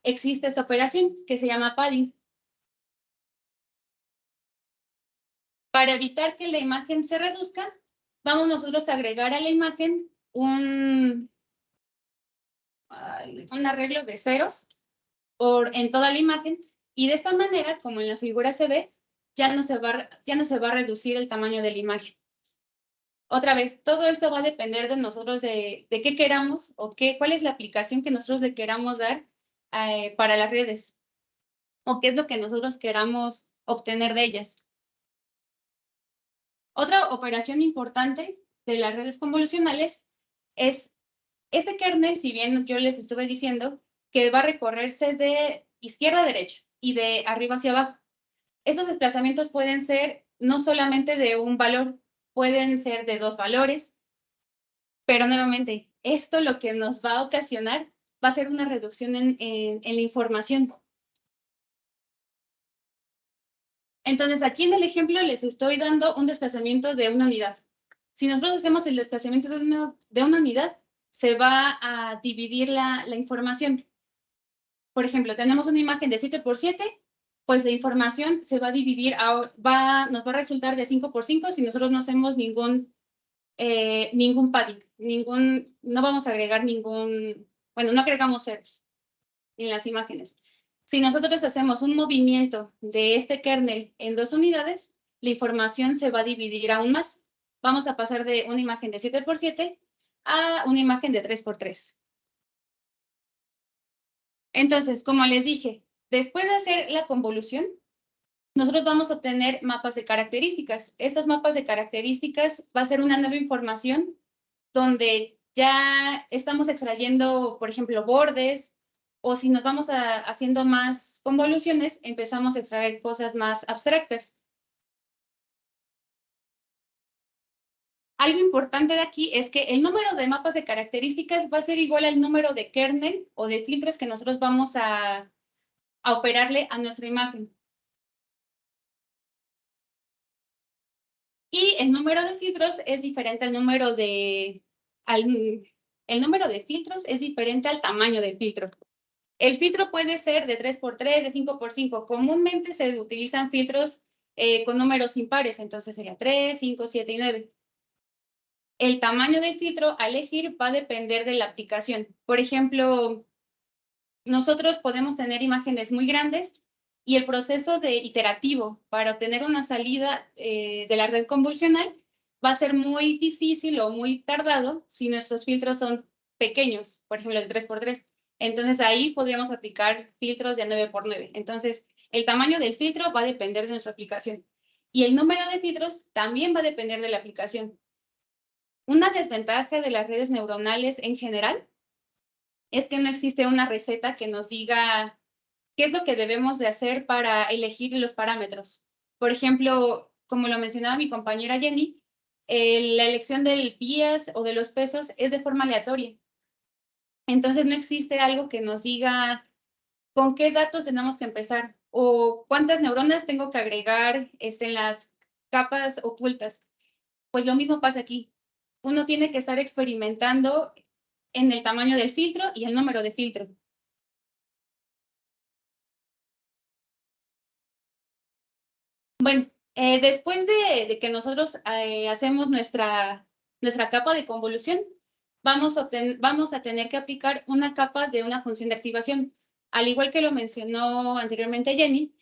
existe esta operación que se llama padding. Para evitar que la imagen se reduzca, vamos nosotros a agregar a la imagen un arreglo de ceros en toda la imagen, y de esta manera, como en la figura se ve, ya no se va a reducir el tamaño de la imagen. Otra vez, todo esto va a depender de nosotros de qué queramos o cuál es la aplicación que nosotros le queramos dar para las redes, o qué es lo que nosotros queramos obtener de ellas. Otra operación importante de las redes convolucionales es este kernel, si bien yo les estuve diciendo que va a recorrerse de izquierda a derecha y de arriba hacia abajo. Estos desplazamientos pueden ser no solamente de un valor, pueden ser de 2 valores, pero nuevamente, esto lo que nos va a ocasionar va a ser una reducción en la información. Entonces, aquí en el ejemplo les estoy dando un desplazamiento de una unidad. Si nosotros hacemos el desplazamiento de una unidad, se va a dividir la información. Por ejemplo, tenemos una imagen de 7×7, pues la información se va a dividir, nos va a resultar de 5×5 si nosotros no hacemos ningún padding, no vamos a agregar no agregamos ceros en las imágenes. Si nosotros hacemos un movimiento de este kernel en 2 unidades, la información se va a dividir aún más. Vamos a pasar de una imagen de 7×7 a una imagen de 3×3. Entonces, como les dije, después de hacer la convolución, nosotros vamos a obtener mapas de características. Estos mapas de características va a ser una nueva información donde ya estamos extrayendo, por ejemplo, bordes, o si nos vamos haciendo más convoluciones, empezamos a extraer cosas más abstractas. Algo importante de aquí es que el número de mapas de características va a ser igual al número de kernel o de filtros que nosotros vamos a operarle a nuestra imagen. Y el número de filtros es diferente al número de filtros es diferente al tamaño del filtro. El filtro puede ser de 3x3, de 5x5. Comúnmente se utilizan filtros con números impares, entonces sería 3, 5, 7 y 9. El tamaño del filtro a elegir va a depender de la aplicación. Por ejemplo, nosotros podemos tener imágenes muy grandes y el proceso iterativo para obtener una salida de la red convolucional va a ser muy difícil o muy tardado si nuestros filtros son pequeños, por ejemplo, de 3x3. Entonces, ahí podríamos aplicar filtros de 9x9. Entonces, el tamaño del filtro va a depender de nuestra aplicación. Y el número de filtros también va a depender de la aplicación. Una desventaja de las redes neuronales en general es que no existe una receta que nos diga qué es lo que debemos de hacer para elegir los parámetros. Por ejemplo, como lo mencionaba mi compañera Jenny, la elección del bias o de los pesos es de forma aleatoria. Entonces, no existe algo que nos diga con qué datos tenemos que empezar o cuántas neuronas tengo que agregar en las capas ocultas. Pues lo mismo pasa aquí. Uno tiene que estar experimentando en el tamaño del filtro y el número de filtro. Bueno, después de que nosotros hacemos nuestra capa de convolución, vamos a tener que aplicar una capa de una función de activación. Al igual que lo mencionó anteriormente Jenny,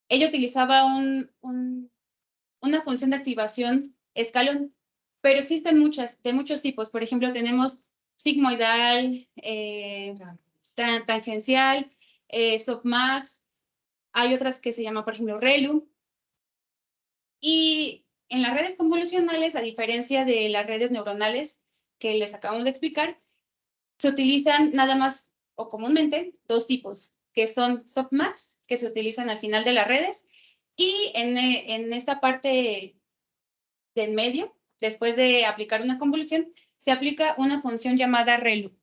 ella utilizaba una función de activación escalón, pero existen de muchos tipos. Por ejemplo, tenemos sigmoidal, tangencial, softmax. Hay otras que se llaman, por ejemplo, ReLU. Y en las redes convolucionales, a diferencia de las redes neuronales que les acabamos de explicar, se utilizan nada más o comúnmente dos tipos, que son softmax, que se utilizan al final de las redes, y en esta parte del medio, después de aplicar una convolución, se aplica una función llamada ReLU.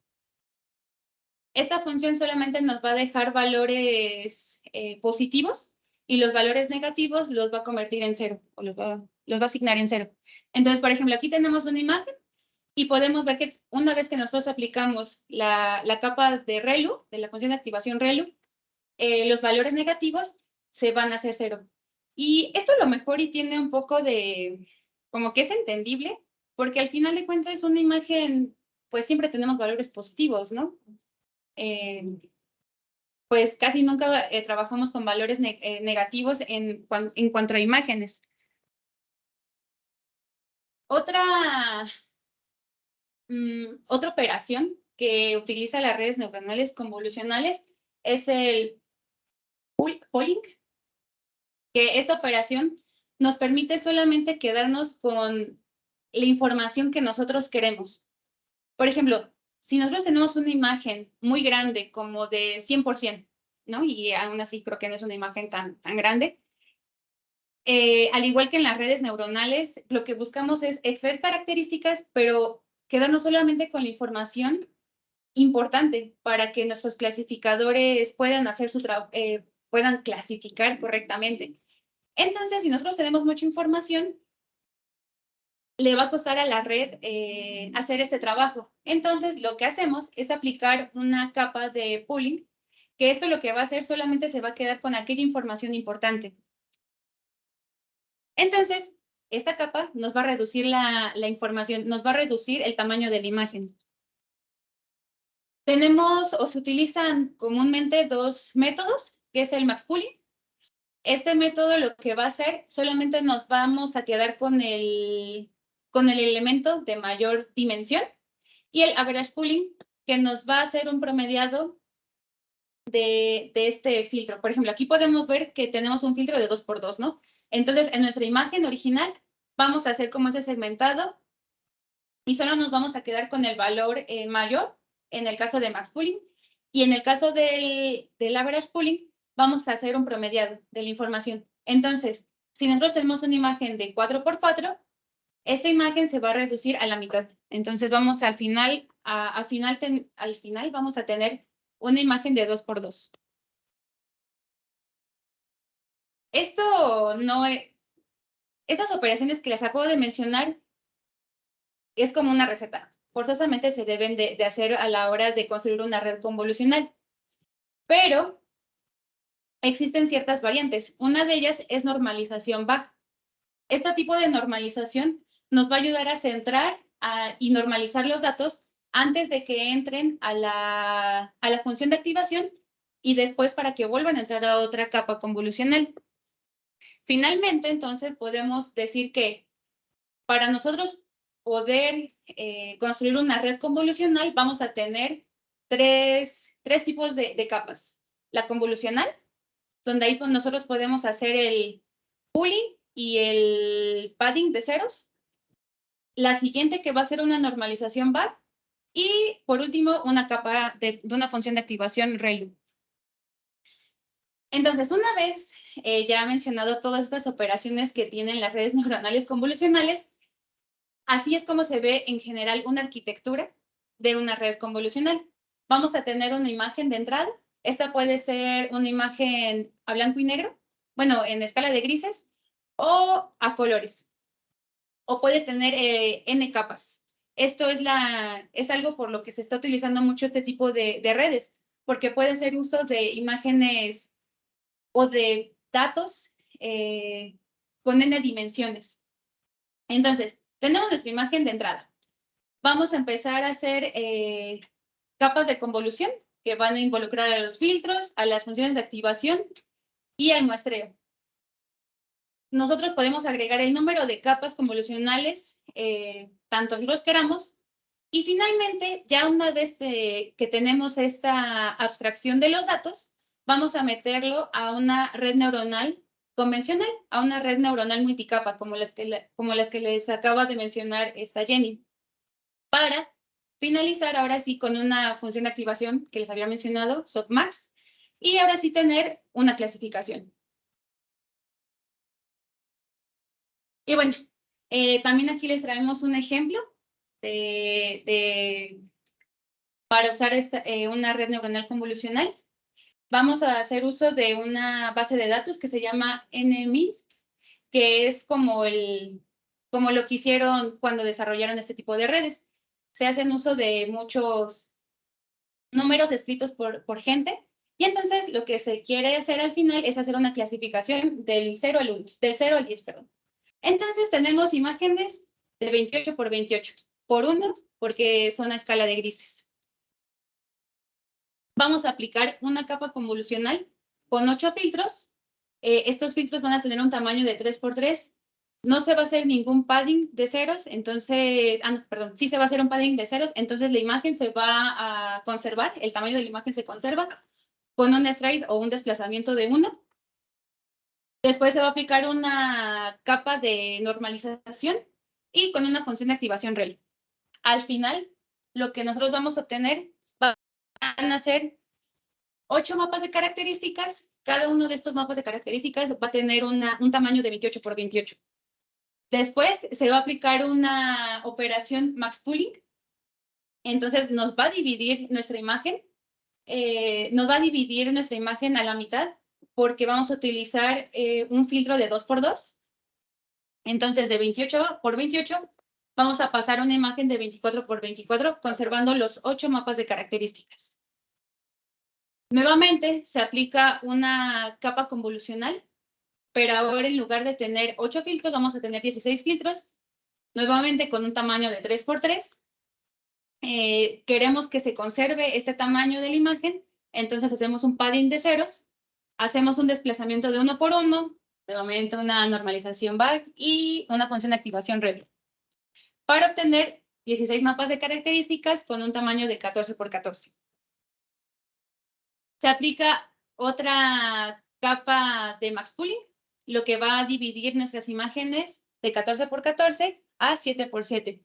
Esta función solamente nos va a dejar valores positivos y los valores negativos los va a convertir en cero, o los va a asignar en cero. Entonces, por ejemplo, aquí tenemos una imagen y podemos ver que una vez que nosotros aplicamos la capa de ReLU, de la función de activación ReLU, los valores negativos se van a hacer cero. Y esto a lo mejor y tiene un poco de, como que es entendible, porque al final de cuentas una imagen, pues siempre tenemos valores positivos, ¿no? Pues casi nunca trabajamos con valores negativos en cuanto a imágenes. Otra operación que utiliza las redes neuronales convolucionales es el polling, que esta operación nos permite solamente quedarnos con la información que nosotros queremos. Por ejemplo, si nosotros tenemos una imagen muy grande, como de 100%, ¿no? Y aún así creo que no es una imagen tan grande. Al igual que en las redes neuronales, lo que buscamos es extraer características, pero quedarnos solamente con la información importante para que nuestros clasificadores puedan hacer puedan clasificar correctamente. Entonces, si nosotros tenemos mucha información, le va a costar a la red hacer este trabajo. Entonces, lo que hacemos es aplicar una capa de pooling, que esto lo que va a hacer solamente se va a quedar con aquella información importante. Entonces, esta capa nos va a reducir la información, nos va a reducir el tamaño de la imagen. Tenemos o se utilizan comúnmente dos métodos, que es el max pooling. Este método lo que va a hacer, solamente nos vamos a quedar con el elemento de mayor dimensión, y el average pooling, que nos va a hacer un promediado de este filtro. Por ejemplo, aquí podemos ver que tenemos un filtro de 2x2, ¿no? Entonces, en nuestra imagen original, vamos a hacer como ese segmentado y solo nos vamos a quedar con el valor mayor en el caso de max pooling, y en el caso del average pooling, vamos a hacer un promediado de la información. Entonces, si nosotros tenemos una imagen de 4x4, esta imagen se va a reducir a la mitad. Entonces, vamos al final vamos a tener una imagen de 2x2. Esto no es, Estas operaciones que les acabo de mencionar es como una receta. Forzosamente se deben de hacer a la hora de construir una red convolucional. Pero existen ciertas variantes. Una de ellas es normalización baja. Este tipo de normalización nos va a ayudar a centrar y normalizar los datos antes de que entren a la función de activación y después para que vuelvan a entrar a otra capa convolucional. Finalmente, entonces, podemos decir que para nosotros poder construir una red convolucional, vamos a tener tres tipos de capas. La convolucional, donde ahí nosotros podemos hacer el pooling y el padding de ceros. La siguiente que va a ser una normalización back. Y por último, una capa de una función de activación ReLU. Entonces, una vez ya mencionado todas estas operaciones que tienen las redes neuronales convolucionales, así es como se ve en general una arquitectura de una red convolucional. Vamos a tener una imagen de entrada. Esta puede ser una imagen a blanco y negro, bueno, en escala de grises, o a colores. O puede tener N capas. Esto es algo por lo que se está utilizando mucho este tipo de redes, porque puede ser uso de imágenes o de datos con N dimensiones. Entonces, tenemos nuestra imagen de entrada. Vamos a empezar a hacer capas de convolución que van a involucrar a los filtros, a las funciones de activación y al muestreo. Nosotros podemos agregar el número de capas convolucionales, tanto los queramos, y finalmente, ya una vez que tenemos esta abstracción de los datos, vamos a meterlo a una red neuronal convencional, a una red neuronal multicapa, como las que les acaba de mencionar esta Jenny, para finalizar ahora sí con una función de activación que les había mencionado, softmax, y ahora sí tener una clasificación. Y bueno, también aquí les traemos un ejemplo para usar una red neuronal convolucional. Vamos a hacer uso de una base de datos que se llama NMIST, que es como lo que hicieron cuando desarrollaron este tipo de redes. Se hacen uso de muchos números escritos por gente, y entonces lo que se quiere hacer al final es hacer una clasificación del 0 al 10, perdón. Entonces tenemos imágenes de 28 por 28, por 1, porque son a escala de grises. Vamos a aplicar una capa convolucional con 8 filtros. Estos filtros van a tener un tamaño de 3 por 3. No se va a hacer ningún padding de ceros, entonces, perdón, sí se va a hacer un padding de ceros, entonces la imagen se va a conservar, el tamaño de la imagen se conserva con un stride o un desplazamiento de 1. Después se va a aplicar una capa de normalización y con una función de activación ReLU. Al final, lo que nosotros vamos a obtener van a ser 8 mapas de características. Cada uno de estos mapas de características va a tener un tamaño de 28 por 28. Después se va a aplicar una operación max pooling. Entonces nos va a dividir nuestra imagen. Nos va a dividir nuestra imagen a la mitad porque vamos a utilizar un filtro de 2 por 2. Entonces, de 28 por 28, vamos a pasar una imagen de 24 por 24, conservando los 8 mapas de características. Nuevamente, se aplica una capa convolucional, pero ahora en lugar de tener 8 filtros, vamos a tener 16 filtros, nuevamente con un tamaño de 3 por 3. Queremos que se conserve este tamaño de la imagen, entonces hacemos un padding de ceros, hacemos un desplazamiento de 1 por 1, nuevamente una normalización back y una función de activación ReLU, para obtener 16 mapas de características con un tamaño de 14 por 14. Se aplica otra capa de max pooling, lo que va a dividir nuestras imágenes de 14 por 14 a 7 por 7.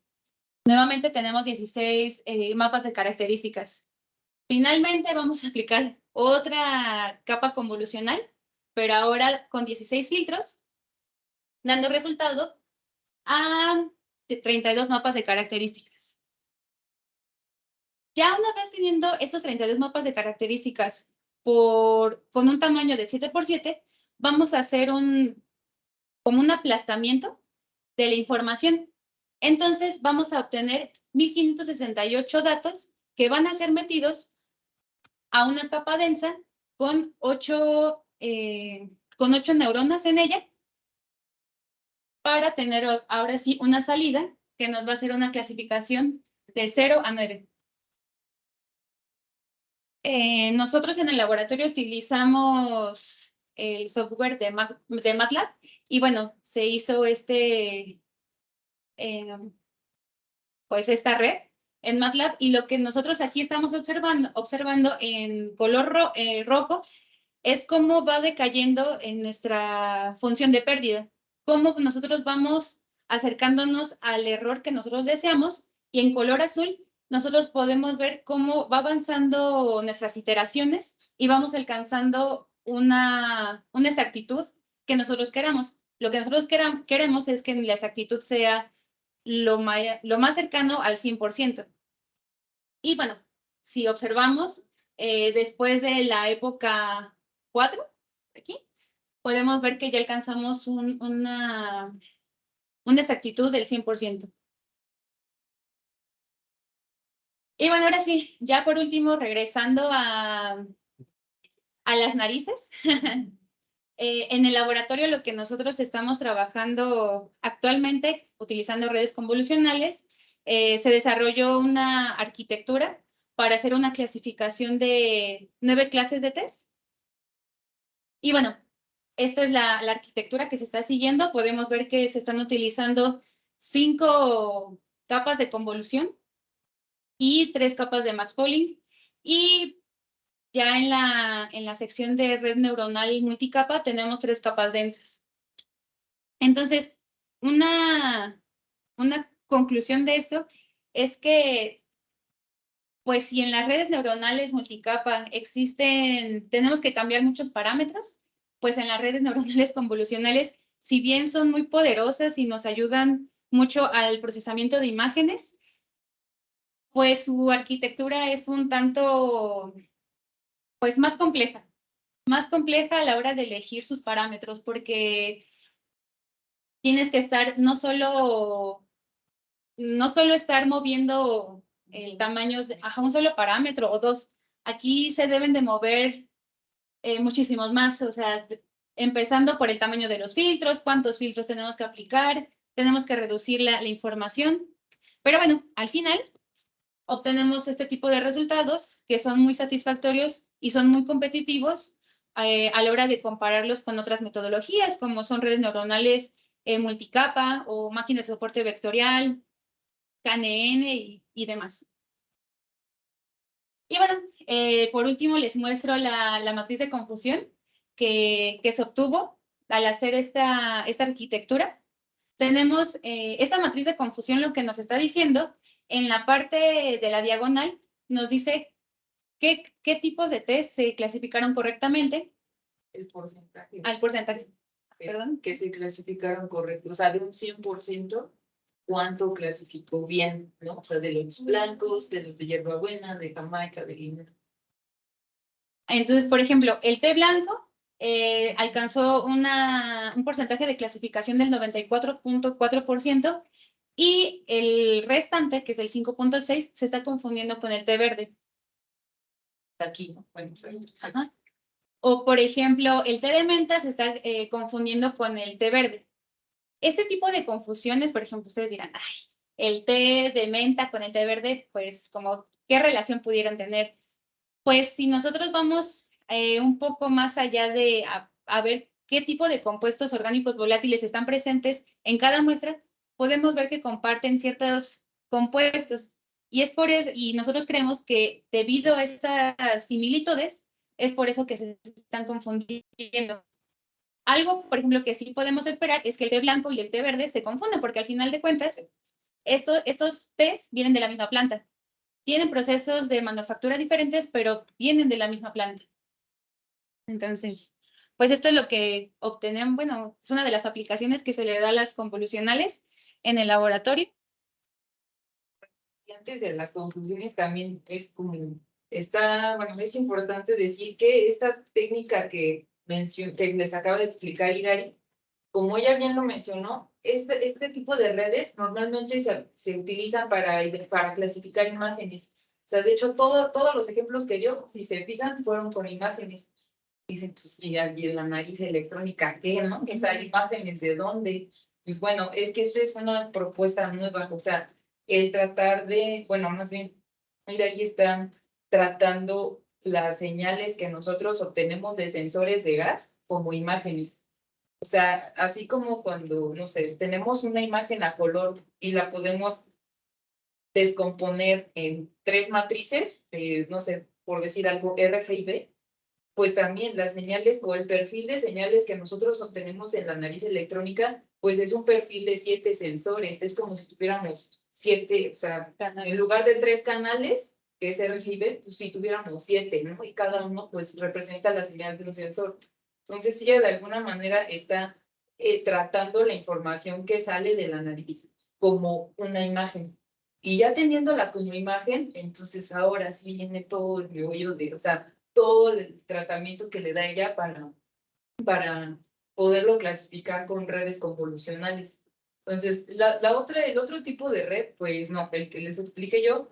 Nuevamente tenemos 16 mapas de características. Finalmente vamos a aplicar otra capa convolucional, pero ahora con 16 filtros, dando resultado a 32 mapas de características. Ya una vez teniendo estos 32 mapas de características con un tamaño de 7 por 7, vamos a hacer como un aplastamiento de la información. Entonces vamos a obtener 1568 datos que van a ser metidos a una capa densa con 8 neuronas en ella para tener ahora sí una salida que nos va a hacer una clasificación de 0 a 9. Nosotros en el laboratorio utilizamos el software de MATLAB y bueno, se hizo pues esta red en MATLAB y lo que nosotros aquí estamos observando en color rojo es cómo va decayendo en nuestra función de pérdida, cómo nosotros vamos acercándonos al error que nosotros deseamos y en color azul nosotros podemos ver cómo va avanzando nuestras iteraciones y vamos alcanzando una exactitud que nosotros queramos. Lo que nosotros queremos es que la exactitud sea lo más cercano al 100%. Y bueno, si observamos, después de la época 4, aquí, podemos ver que ya alcanzamos una exactitud del 100%. Y bueno, ahora sí, ya por último, regresando a las narices. En el laboratorio lo que nosotros estamos trabajando actualmente, utilizando redes convolucionales, se desarrolló una arquitectura para hacer una clasificación de 9 clases de test. Y bueno, esta es la arquitectura que se está siguiendo. Podemos ver que se están utilizando 5 capas de convolución y 3 capas de Max Pooling. Y ya en la sección de red neuronal multicapa tenemos 3 capas densas. Entonces, una conclusión de esto es que, pues si en las redes neuronales multicapa tenemos que cambiar muchos parámetros, pues en las redes neuronales convolucionales, si bien son muy poderosas y nos ayudan mucho al procesamiento de imágenes, pues su arquitectura es un tanto, pues más compleja a la hora de elegir sus parámetros, porque tienes que estar no solo estar moviendo el tamaño a un solo parámetro o 2. Aquí se deben de mover muchísimos más, o sea, empezando por el tamaño de los filtros, cuántos filtros tenemos que aplicar, tenemos que reducir la información. Pero bueno, al final obtenemos este tipo de resultados que son muy satisfactorios y son muy competitivos a la hora de compararlos con otras metodologías, como son redes neuronales multicapa o máquinas de soporte vectorial, KNN y demás. Y bueno, por último les muestro la matriz de confusión que se obtuvo al hacer esta arquitectura. Tenemos esta matriz de confusión, lo que nos está diciendo, en la parte de la diagonal, nos dice qué tipos de test se clasificaron correctamente. El porcentaje. Al porcentaje. Perdón. Que se clasificaron correcto, o sea, de un 100%, ¿cuánto clasificó bien, no? O sea, de los blancos, de los de hierbabuena, de Jamaica, de lima. Entonces, por ejemplo, el té blanco alcanzó un porcentaje de clasificación del 94.4% y el restante, que es el 5.6%, se está confundiendo con el té verde. Aquí, ¿no? Bueno, Ajá. O, por ejemplo, el té de menta se está confundiendo con el té verde. Este tipo de confusiones, por ejemplo, ustedes dirán, ay, el té de menta con el té verde, pues, como, ¿qué relación pudieran tener? Pues, si nosotros vamos un poco más allá de a ver qué tipo de compuestos orgánicos volátiles están presentes en cada muestra, podemos ver que comparten ciertos compuestos. Y es por eso, y nosotros creemos que debido a estas similitudes, es por eso que se están confundiendo. Algo, por ejemplo, que sí podemos esperar es que el té blanco y el té verde se confundan, porque al final de cuentas, estos tés vienen de la misma planta. Tienen procesos de manufactura diferentes, pero vienen de la misma planta. Entonces, pues esto es lo que obtenemos, bueno, es una de las aplicaciones que se le da a las convolucionales en el laboratorio. Y antes de las conclusiones también es como, bueno, es importante decir que esta técnica que les acaba de explicar Irari, como ella bien lo mencionó, este tipo de redes normalmente se utilizan para clasificar imágenes. O sea, de hecho, todos los ejemplos que dio, si se fijan, fueron con imágenes. Dicen, pues, y la nariz electrónica, ¿qué, no? O sea, imágenes de dónde. Pues bueno, es que esta es una propuesta nueva. O sea, el tratar de, bueno, más bien, mira, ahí están tratando las señales que nosotros obtenemos de sensores de gas como imágenes. O sea, así como cuando, no sé, tenemos una imagen a color y la podemos descomponer en 3 matrices, no sé, por decir algo, RGB, pues también las señales o el perfil de señales que nosotros obtenemos en la nariz electrónica, pues es un perfil de 7 sensores. Es como si tuviéramos 7, o sea, en lugar de 3 canales, que es RGB, pues si tuviéramos 7, ¿no? Y cada uno pues representa la señal de un sensor. Entonces, ella de alguna manera está tratando la información que sale de la nariz como una imagen. Y ya teniéndola como imagen, entonces ahora sí viene todo el meollo de, o sea, todo el tratamiento que le da ella para poderlo clasificar con redes convolucionales. Entonces, el otro tipo de red, pues no, el que les explique yo,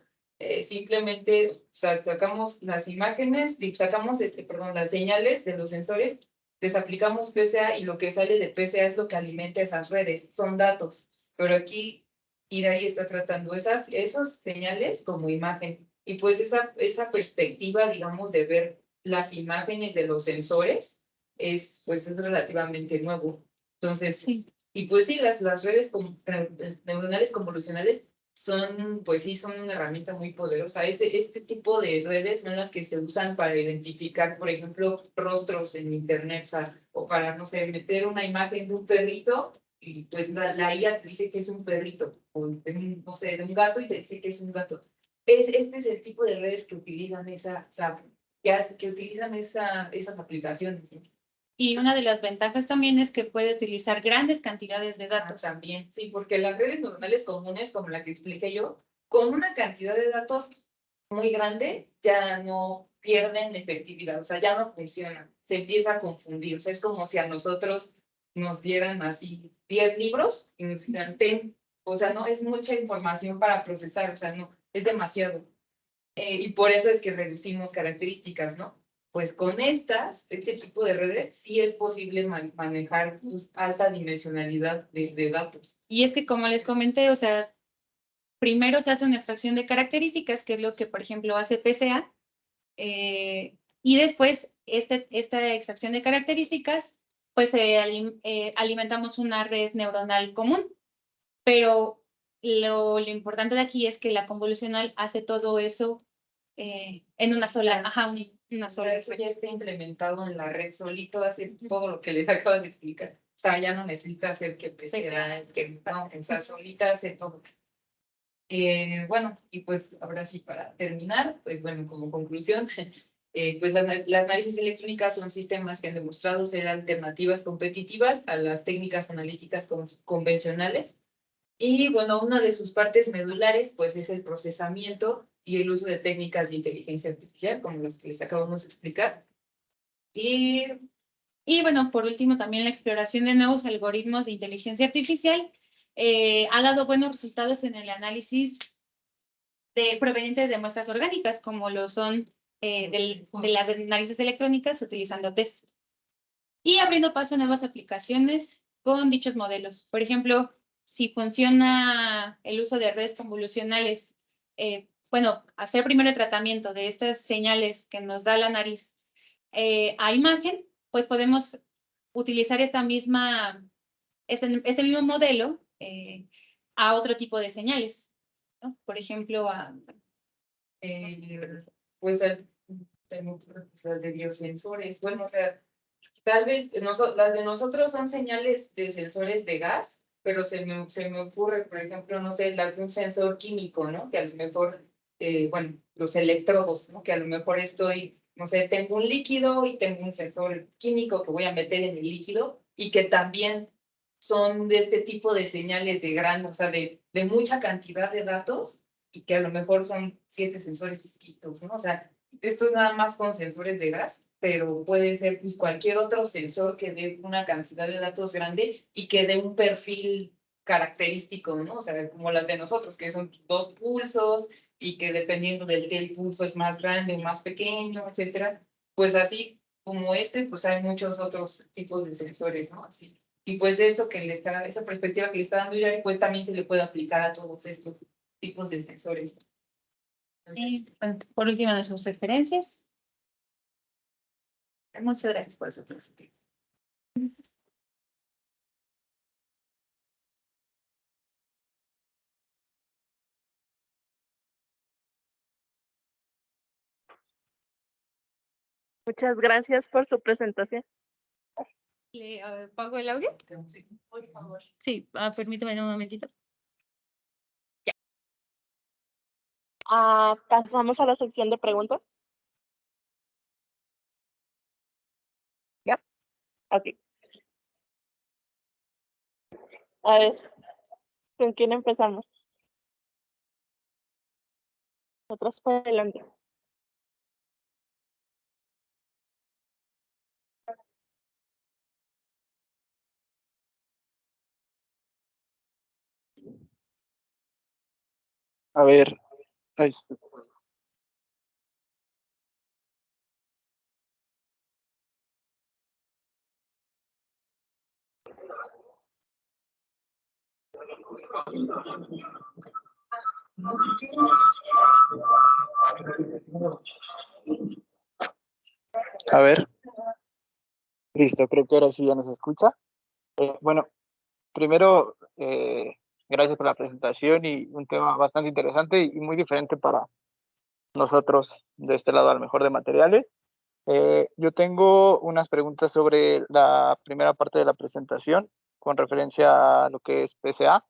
simplemente, o sea, sacamos las imágenes, sacamos, perdón, las señales de los sensores, les aplicamos PCA y lo que sale de PCA es lo que alimenta esas redes, son datos. Pero aquí, Irari está tratando esos señales como imagen. Y pues esa perspectiva, digamos, de ver las imágenes de los sensores pues es relativamente nuevo. Entonces, Sí. y pues sí, las redes neuronales convolucionales son, pues sí, son una herramienta muy poderosa. Este tipo de redes son las que se usan para identificar, por ejemplo, rostros en internet, o para, no sé, meter una imagen de un perrito y pues la IA te dice que es un perrito, o no sé, de un gato y te dice que es un gato. Este es el tipo de redes que utilizan que utilizan esas aplicaciones, ¿sí? Y una de las ventajas también es que puede utilizar grandes cantidades de datos. También, sí, porque las redes neuronales comunes, como la que expliqué yo, con una cantidad de datos muy grande, ya no pierden efectividad, o sea, ya no funcionan, se empieza a confundir, o sea, es como si a nosotros nos dieran así 10 libros y nos dijeran, o sea, no, es mucha información para procesar, o sea, no, es demasiado. Y por eso es que reducimos características, ¿no? Pues con este tipo de redes, sí es posible manejar pues, alta dimensionalidad de datos. Y es que, como les comenté, o sea, primero se hace una extracción de características, que es lo que, por ejemplo, hace PCA, y después esta extracción de características, pues alimentamos una red neuronal común. Pero lo importante de aquí es que la convolucional hace todo eso en una sola, una sola. Eso ya está implementado en la red solito, hace todo lo que les acabo de explicar. O sea, ya no necesita hacer que PCA, que no, o sea, solita hace todo. Bueno, y pues ahora sí, para terminar, pues bueno, como conclusión, pues las narices electrónicas son sistemas que han demostrado ser alternativas competitivas a las técnicas analíticas convencionales. Y bueno, una de sus partes medulares, pues es el procesamiento y el uso de técnicas de inteligencia artificial, como las que les acabamos de explicar. Y bueno, por último, también la exploración de nuevos algoritmos de inteligencia artificial ha dado buenos resultados en el análisis provenientes de muestras orgánicas, como lo son de las narices electrónicas utilizando test. Y abriendo paso a nuevas aplicaciones con dichos modelos. Por ejemplo, si funciona el uso de redes convolucionales, bueno, hacer primero el tratamiento de estas señales que nos da la nariz a imagen, pues podemos utilizar este mismo modelo a otro tipo de señales, ¿no? Por ejemplo, Pues las de biosensores, bueno, o sea, tal vez las de nosotros son señales de sensores de gas, pero se me ocurre, por ejemplo, no sé, las de un sensor químico, ¿no? Que a lo mejor, bueno, los electrodos, ¿no? Que a lo mejor no sé, tengo un líquido y tengo un sensor químico que voy a meter en el líquido y que también son de este tipo de señales de gran, o sea, de mucha cantidad de datos y que a lo mejor son 7 sensores distintos, ¿no? O sea, esto es nada más con sensores de gas. pero puede ser pues cualquier otro sensor que dé una cantidad de datos grande y que dé un perfil característico, ¿no? O sea, como las de nosotros, que son 2 pulsos y que dependiendo del que el pulso es más grande o más pequeño, etcétera. Pues así como ese, pues hay muchos otros tipos de sensores, ¿no? Así. Y pues eso que le está, esa perspectiva que le está dando Hilary, pues también se le puede aplicar a todos estos tipos de sensores. Y, bueno, por último, nuestras preferencias. Muchas gracias por su presentación. Muchas gracias por su presentación. ¿Le apago el audio? Sí, por favor. Sí, permítame un momentito. Pasamos a la sección de preguntas. ¿Ya? Ok. A ver, ¿con quién empezamos? Nosotros por adelante. A ver, ay, a ver, listo, creo que ahora sí ya nos escucha. Bueno, primero, gracias por la presentación y un tema bastante interesante y muy diferente para nosotros de este lado, a lo mejor de materiales. Yo tengo unas preguntas sobre la primera parte de la presentación con referencia a lo que es PCA.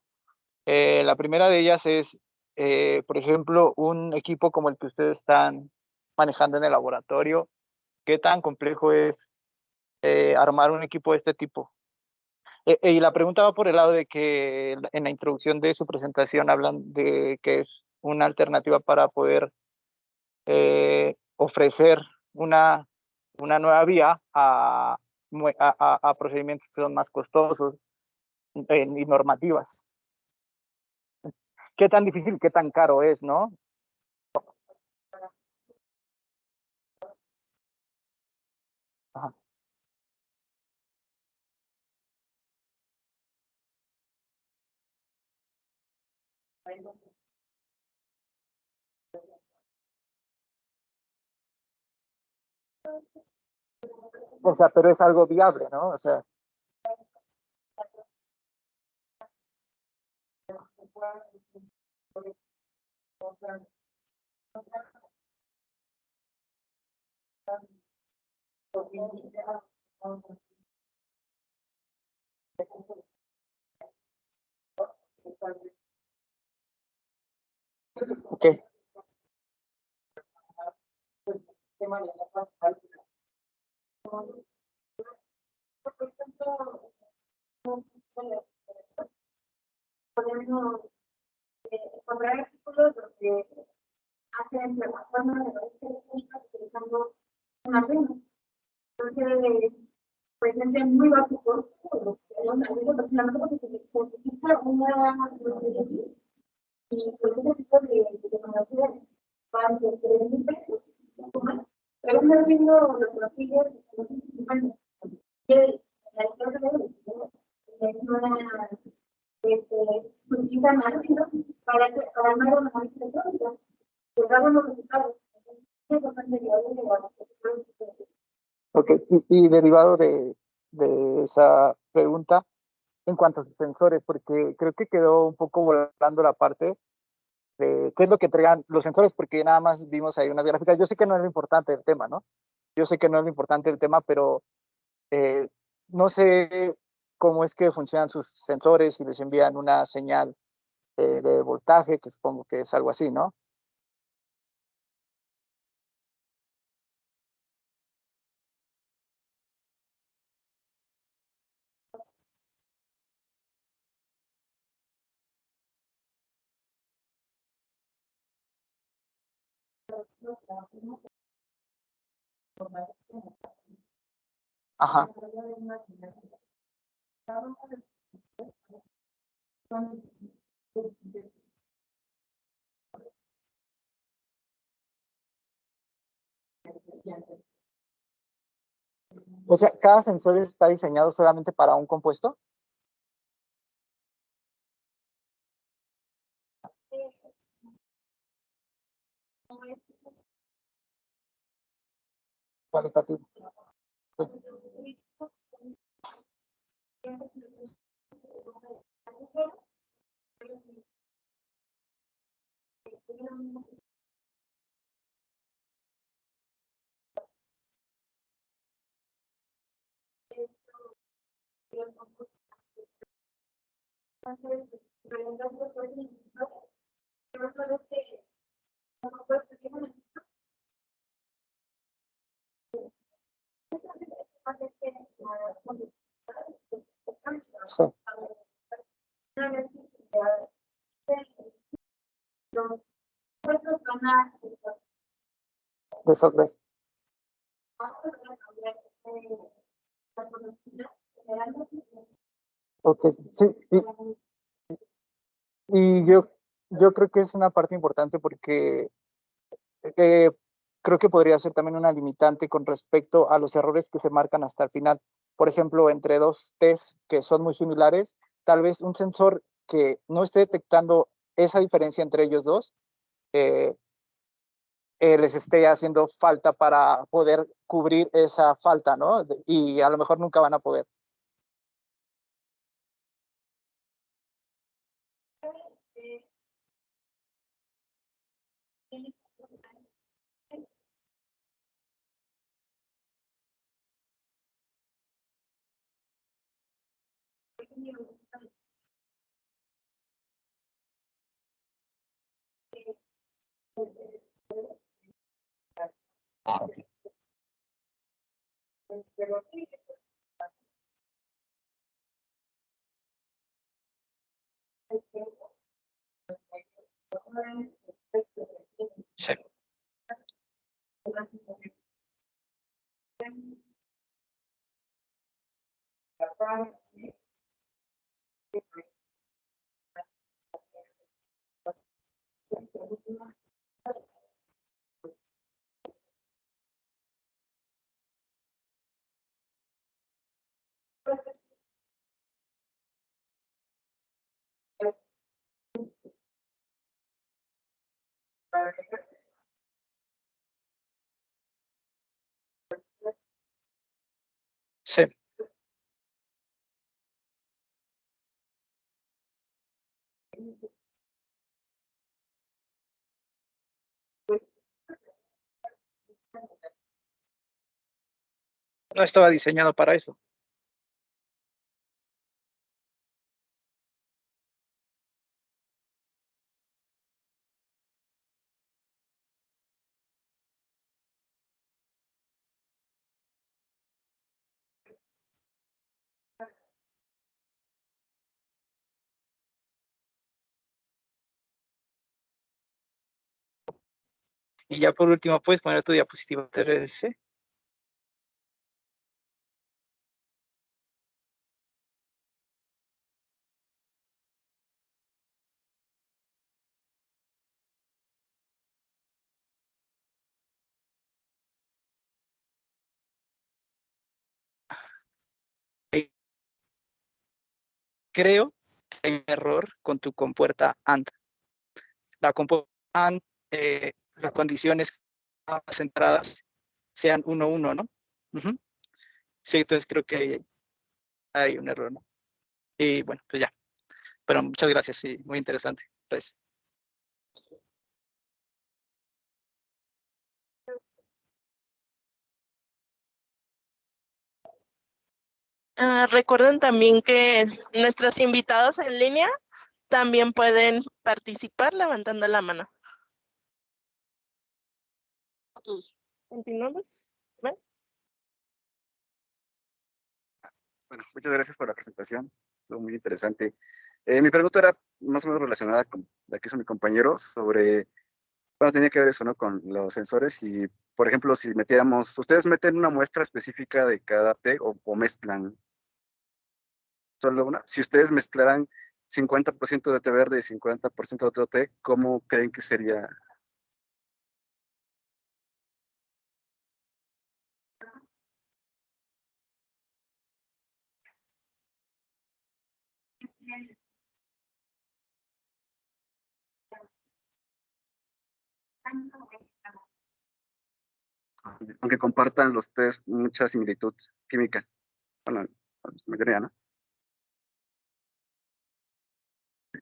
La primera de ellas es, por ejemplo, un equipo como el que ustedes están manejando en el laboratorio. ¿Qué tan complejo es armar un equipo de este tipo? Y la pregunta va por el lado de que en la introducción de su presentación hablan de que es una alternativa para poder ofrecer una nueva vía a procedimientos que son más costosos y normativas. ¿Qué tan difícil, qué tan caro es, no? Ajá. O sea, pero es algo viable, ¿no? O sea, ok. Podemos encontrar artículos donde hacen plataformas de redes telefónicas utilizando un Arduino. Entonces, pues es muy básico. Personalmente porque se utiliza una y pues ese tipo de tecnología van de 3,000 pesos, un poco más. Pero un Arduino lo consigues en 50. Y la historia es una utilizan Arduino para armar una máquina electrónica. Pues da buenos resultados. Es importante que hable de la. Ok, y derivado de esa pregunta, en cuanto a sus sensores, porque creo que quedó un poco volando la parte de qué es lo que entregan los sensores, porque nada más vimos ahí unas gráficas. Yo sé que no es lo importante del tema, ¿no? Yo sé que no es lo importante del tema, pero eh, no sé cómo es que funcionan sus sensores, si les envían una señal de voltaje, que supongo que es algo así, ¿no? Ajá. O sea, ¿cada sensor está diseñado solamente para un compuesto? Cualitativo. Sí. De software. Ok, sí, y yo creo que es una parte importante porque eh, creo que podría ser también una limitante con respecto a los errores que se marcan hasta el final. Por ejemplo, entre dos tests que son muy similares, tal vez un sensor que no esté detectando esa diferencia entre ellos dos, eh, les esté haciendo falta para poder cubrir esa falta, ¿no? Y a lo mejor nunca van a poder. Ah, ok. Sí. Sí. No estaba diseñado para eso. Y ya por último, puedes poner tu diapositiva 3D. Creo que hay un error con tu compuerta AND. La compuerta AND, las condiciones más entradas sean 1, 1, ¿no? Uh-huh. Sí, entonces creo que hay un error, ¿no? Y bueno, pues ya. Pero muchas gracias, sí, muy interesante. Gracias. Recuerden también que nuestros invitados en línea también pueden participar levantando la mano. Ok, continuamos. ¿Ven? Bueno, muchas gracias por la presentación. Estuvo muy interesante. Mi pregunta era más o menos relacionada con la que hizo mi compañero sobre, bueno, tenía que ver eso, ¿no? Con los sensores y por ejemplo, si metiéramos, ustedes meten una muestra específica de cada té o mezclan solo una. Si ustedes mezclaran 50% de té verde y 50% de otro té, ¿cómo creen que sería? Aunque compartan los tés mucha similitud química. Bueno, la mayoría, ¿no?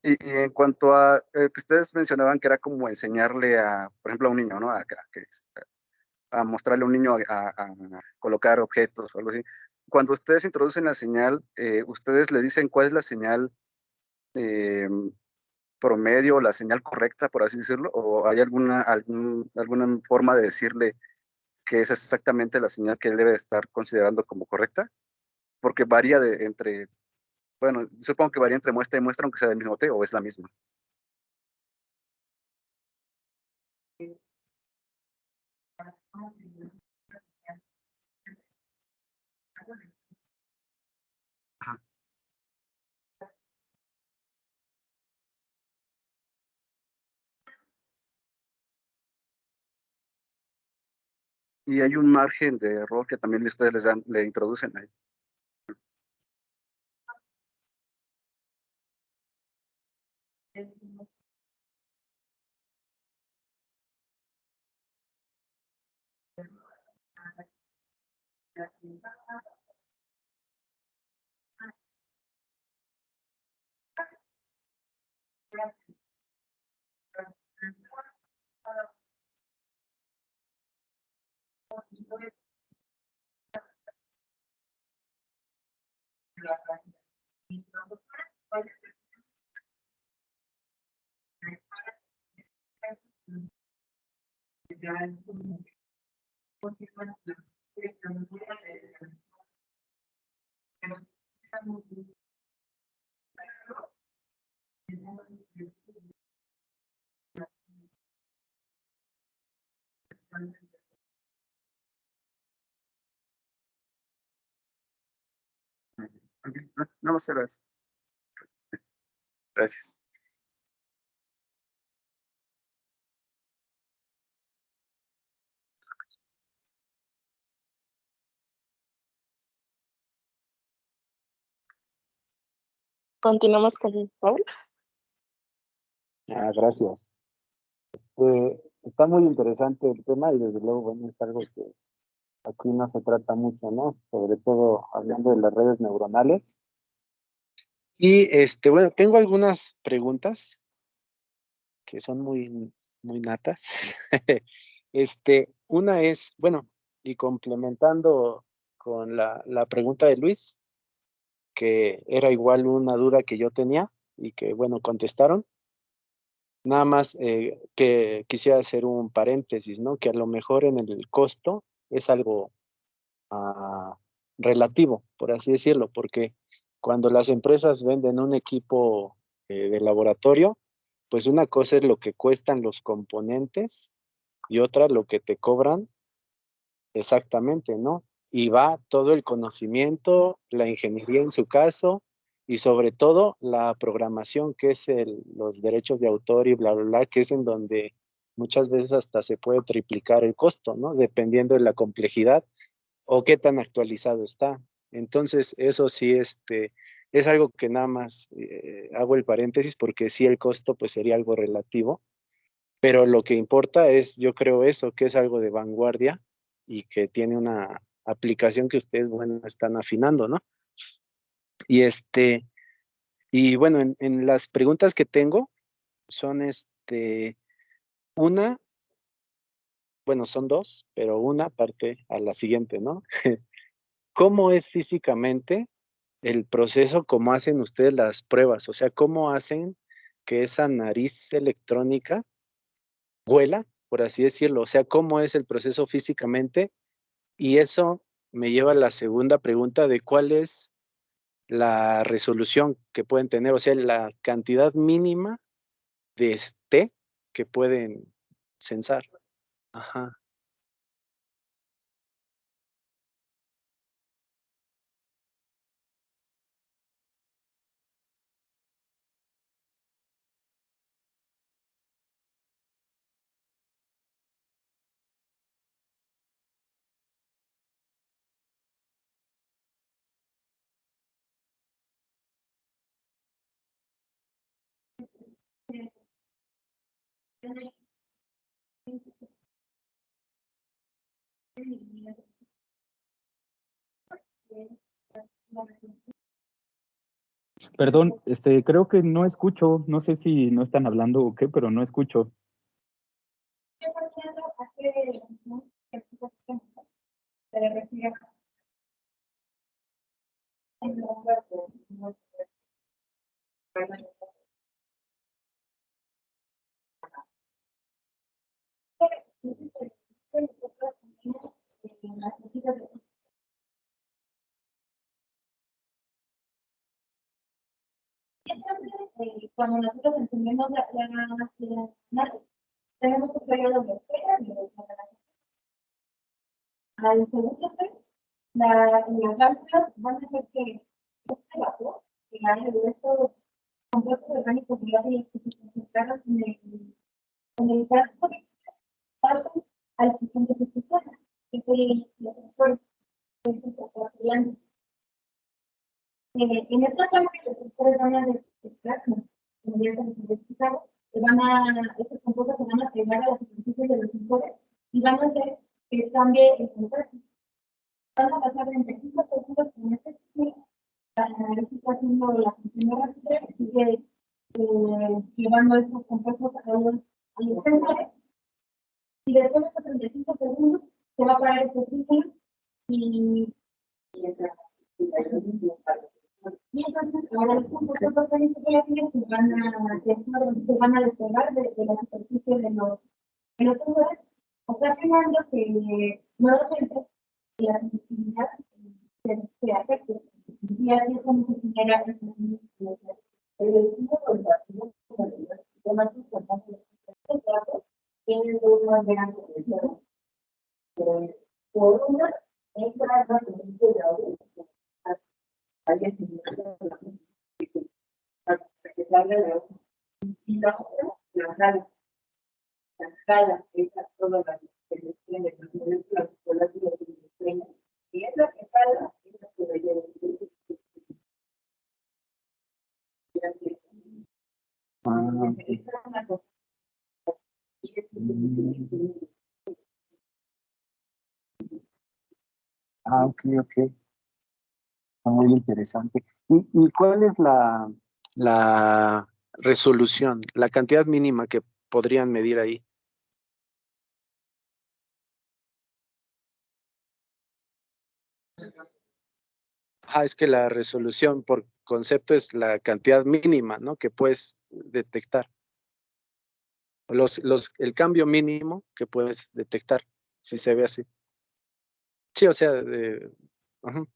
Y en cuanto a que ustedes mencionaban que era como enseñarle a, por ejemplo, a un niño, ¿no? A mostrarle a un niño a colocar objetos o algo así. Cuando ustedes introducen la señal, ustedes le dicen cuál es la señal eh, promedio o la señal correcta, por así decirlo, o hay alguna forma de decirle que es exactamente la señal que él debe estar considerando como correcta, porque varía bueno, supongo que varía entre muestra y muestra, aunque sea del mismo té, o es la misma. Ajá. Y hay un margen de error que también ustedes le introducen ahí. Ok, no más gracias. Gracias. Continuamos con Paul. Gracias. Está muy interesante el tema y desde luego, bueno, es algo que aquí no se trata mucho, ¿no? Sobre todo hablando de las redes neuronales. Y bueno, tengo algunas preguntas que son muy natas. Una es, bueno, y complementando con la pregunta de Luis, que era igual una duda que yo tenía y que, bueno, contestaron. Nada más que quisiera hacer un paréntesis, ¿no? Que a lo mejor en el costo es algo relativo, por así decirlo, porque cuando las empresas venden un equipo de laboratorio, pues una cosa es lo que cuestan los componentes y otra lo que te cobran exactamente, ¿no? Y va todo el conocimiento, la ingeniería en su caso, y sobre todo la programación, que es los derechos de autor y bla, bla, bla, que es en donde muchas veces hasta se puede triplicar el costo, ¿no? Dependiendo de la complejidad o qué tan actualizado está. Entonces, eso sí, es algo que nada más hago el paréntesis porque sí el costo pues sería algo relativo, pero lo que importa es, yo creo eso, que es algo de vanguardia y que tiene una aplicación que ustedes, bueno, están afinando, ¿no? Y y bueno, en las preguntas que tengo son una, bueno, son dos, pero una parte a la siguiente, ¿no? ¿Cómo es físicamente el proceso, cómo hacen ustedes las pruebas? O sea, ¿cómo hacen que esa nariz electrónica huela, por así decirlo? O sea, ¿cómo es el proceso físicamente? Y eso me lleva a la segunda pregunta de cuál es la resolución que pueden tener, o sea, la cantidad mínima de que pueden censar. Ajá. Perdón, creo que no escucho, no sé si no están hablando o qué, pero no escucho. Cuando nosotros encendemos tenemos un periodo de espera al segundo set, las válvulas van a hacer que este vapor, que hay de estos compuestos orgánicos volátiles que se concentraron en el frasco, pasen al siguiente subsistema, que es el transporte, que es el transporte blando. En esta parte, los sectores van a detectar, como ya se les había explicado, estos compuestos se van a pegar a la superficie de los sensores y van a hacer que cambie el contraste. Van a pasar 25 segundos con este sistema, la nariz está haciendo la función de registro, sigue llevando estos compuestos a los sensores, y después de esos 35 segundos se va a parar este ciclo y entonces ahora los compuestos orgánicos volátiles se van a despegar de la superficie de los sensores, ocasionando que nuevamente la sensibilidad se afecte. Y así es como se genera el más importante de los datos tienen dos más grandes. Por una, entra la presencia de audio. Que salga de audio. Y la otra, la jala. La jala, esa toda la que se tiene, las volátiles que se tienen. Y es la que jala, es la que rellena. Ok, ok. Muy interesante. ¿Y cuál es la resolución, la cantidad mínima que podrían medir ahí? Es que la resolución por concepto es la cantidad mínima, ¿no? Que puedes detectar. El cambio mínimo que puedes detectar, si se ve así. Sí, o sea, ajá.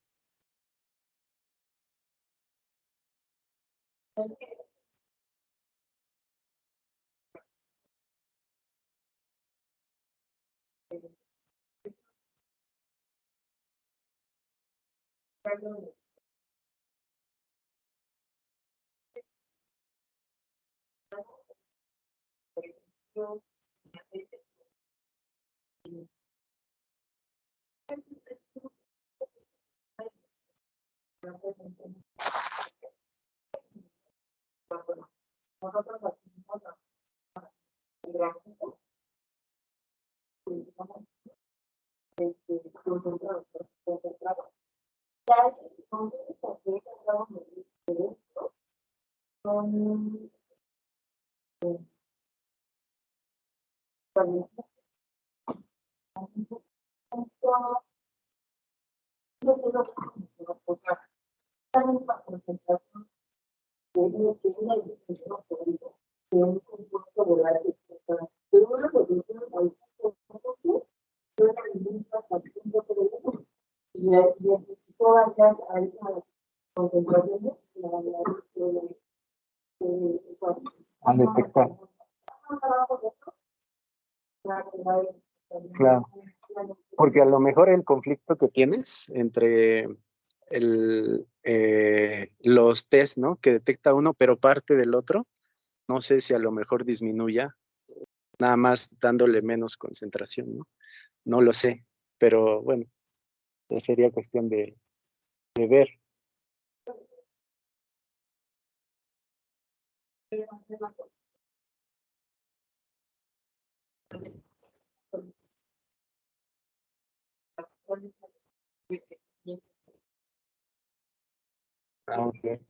A detectar. Claro. Porque a lo mejor el conflicto que tienes entre los test, ¿no? Que detecta uno, pero parte del otro, no sé si a lo mejor disminuya, nada más dándole menos concentración, ¿no? No lo sé, pero bueno, sería cuestión de ver. Ah, ok.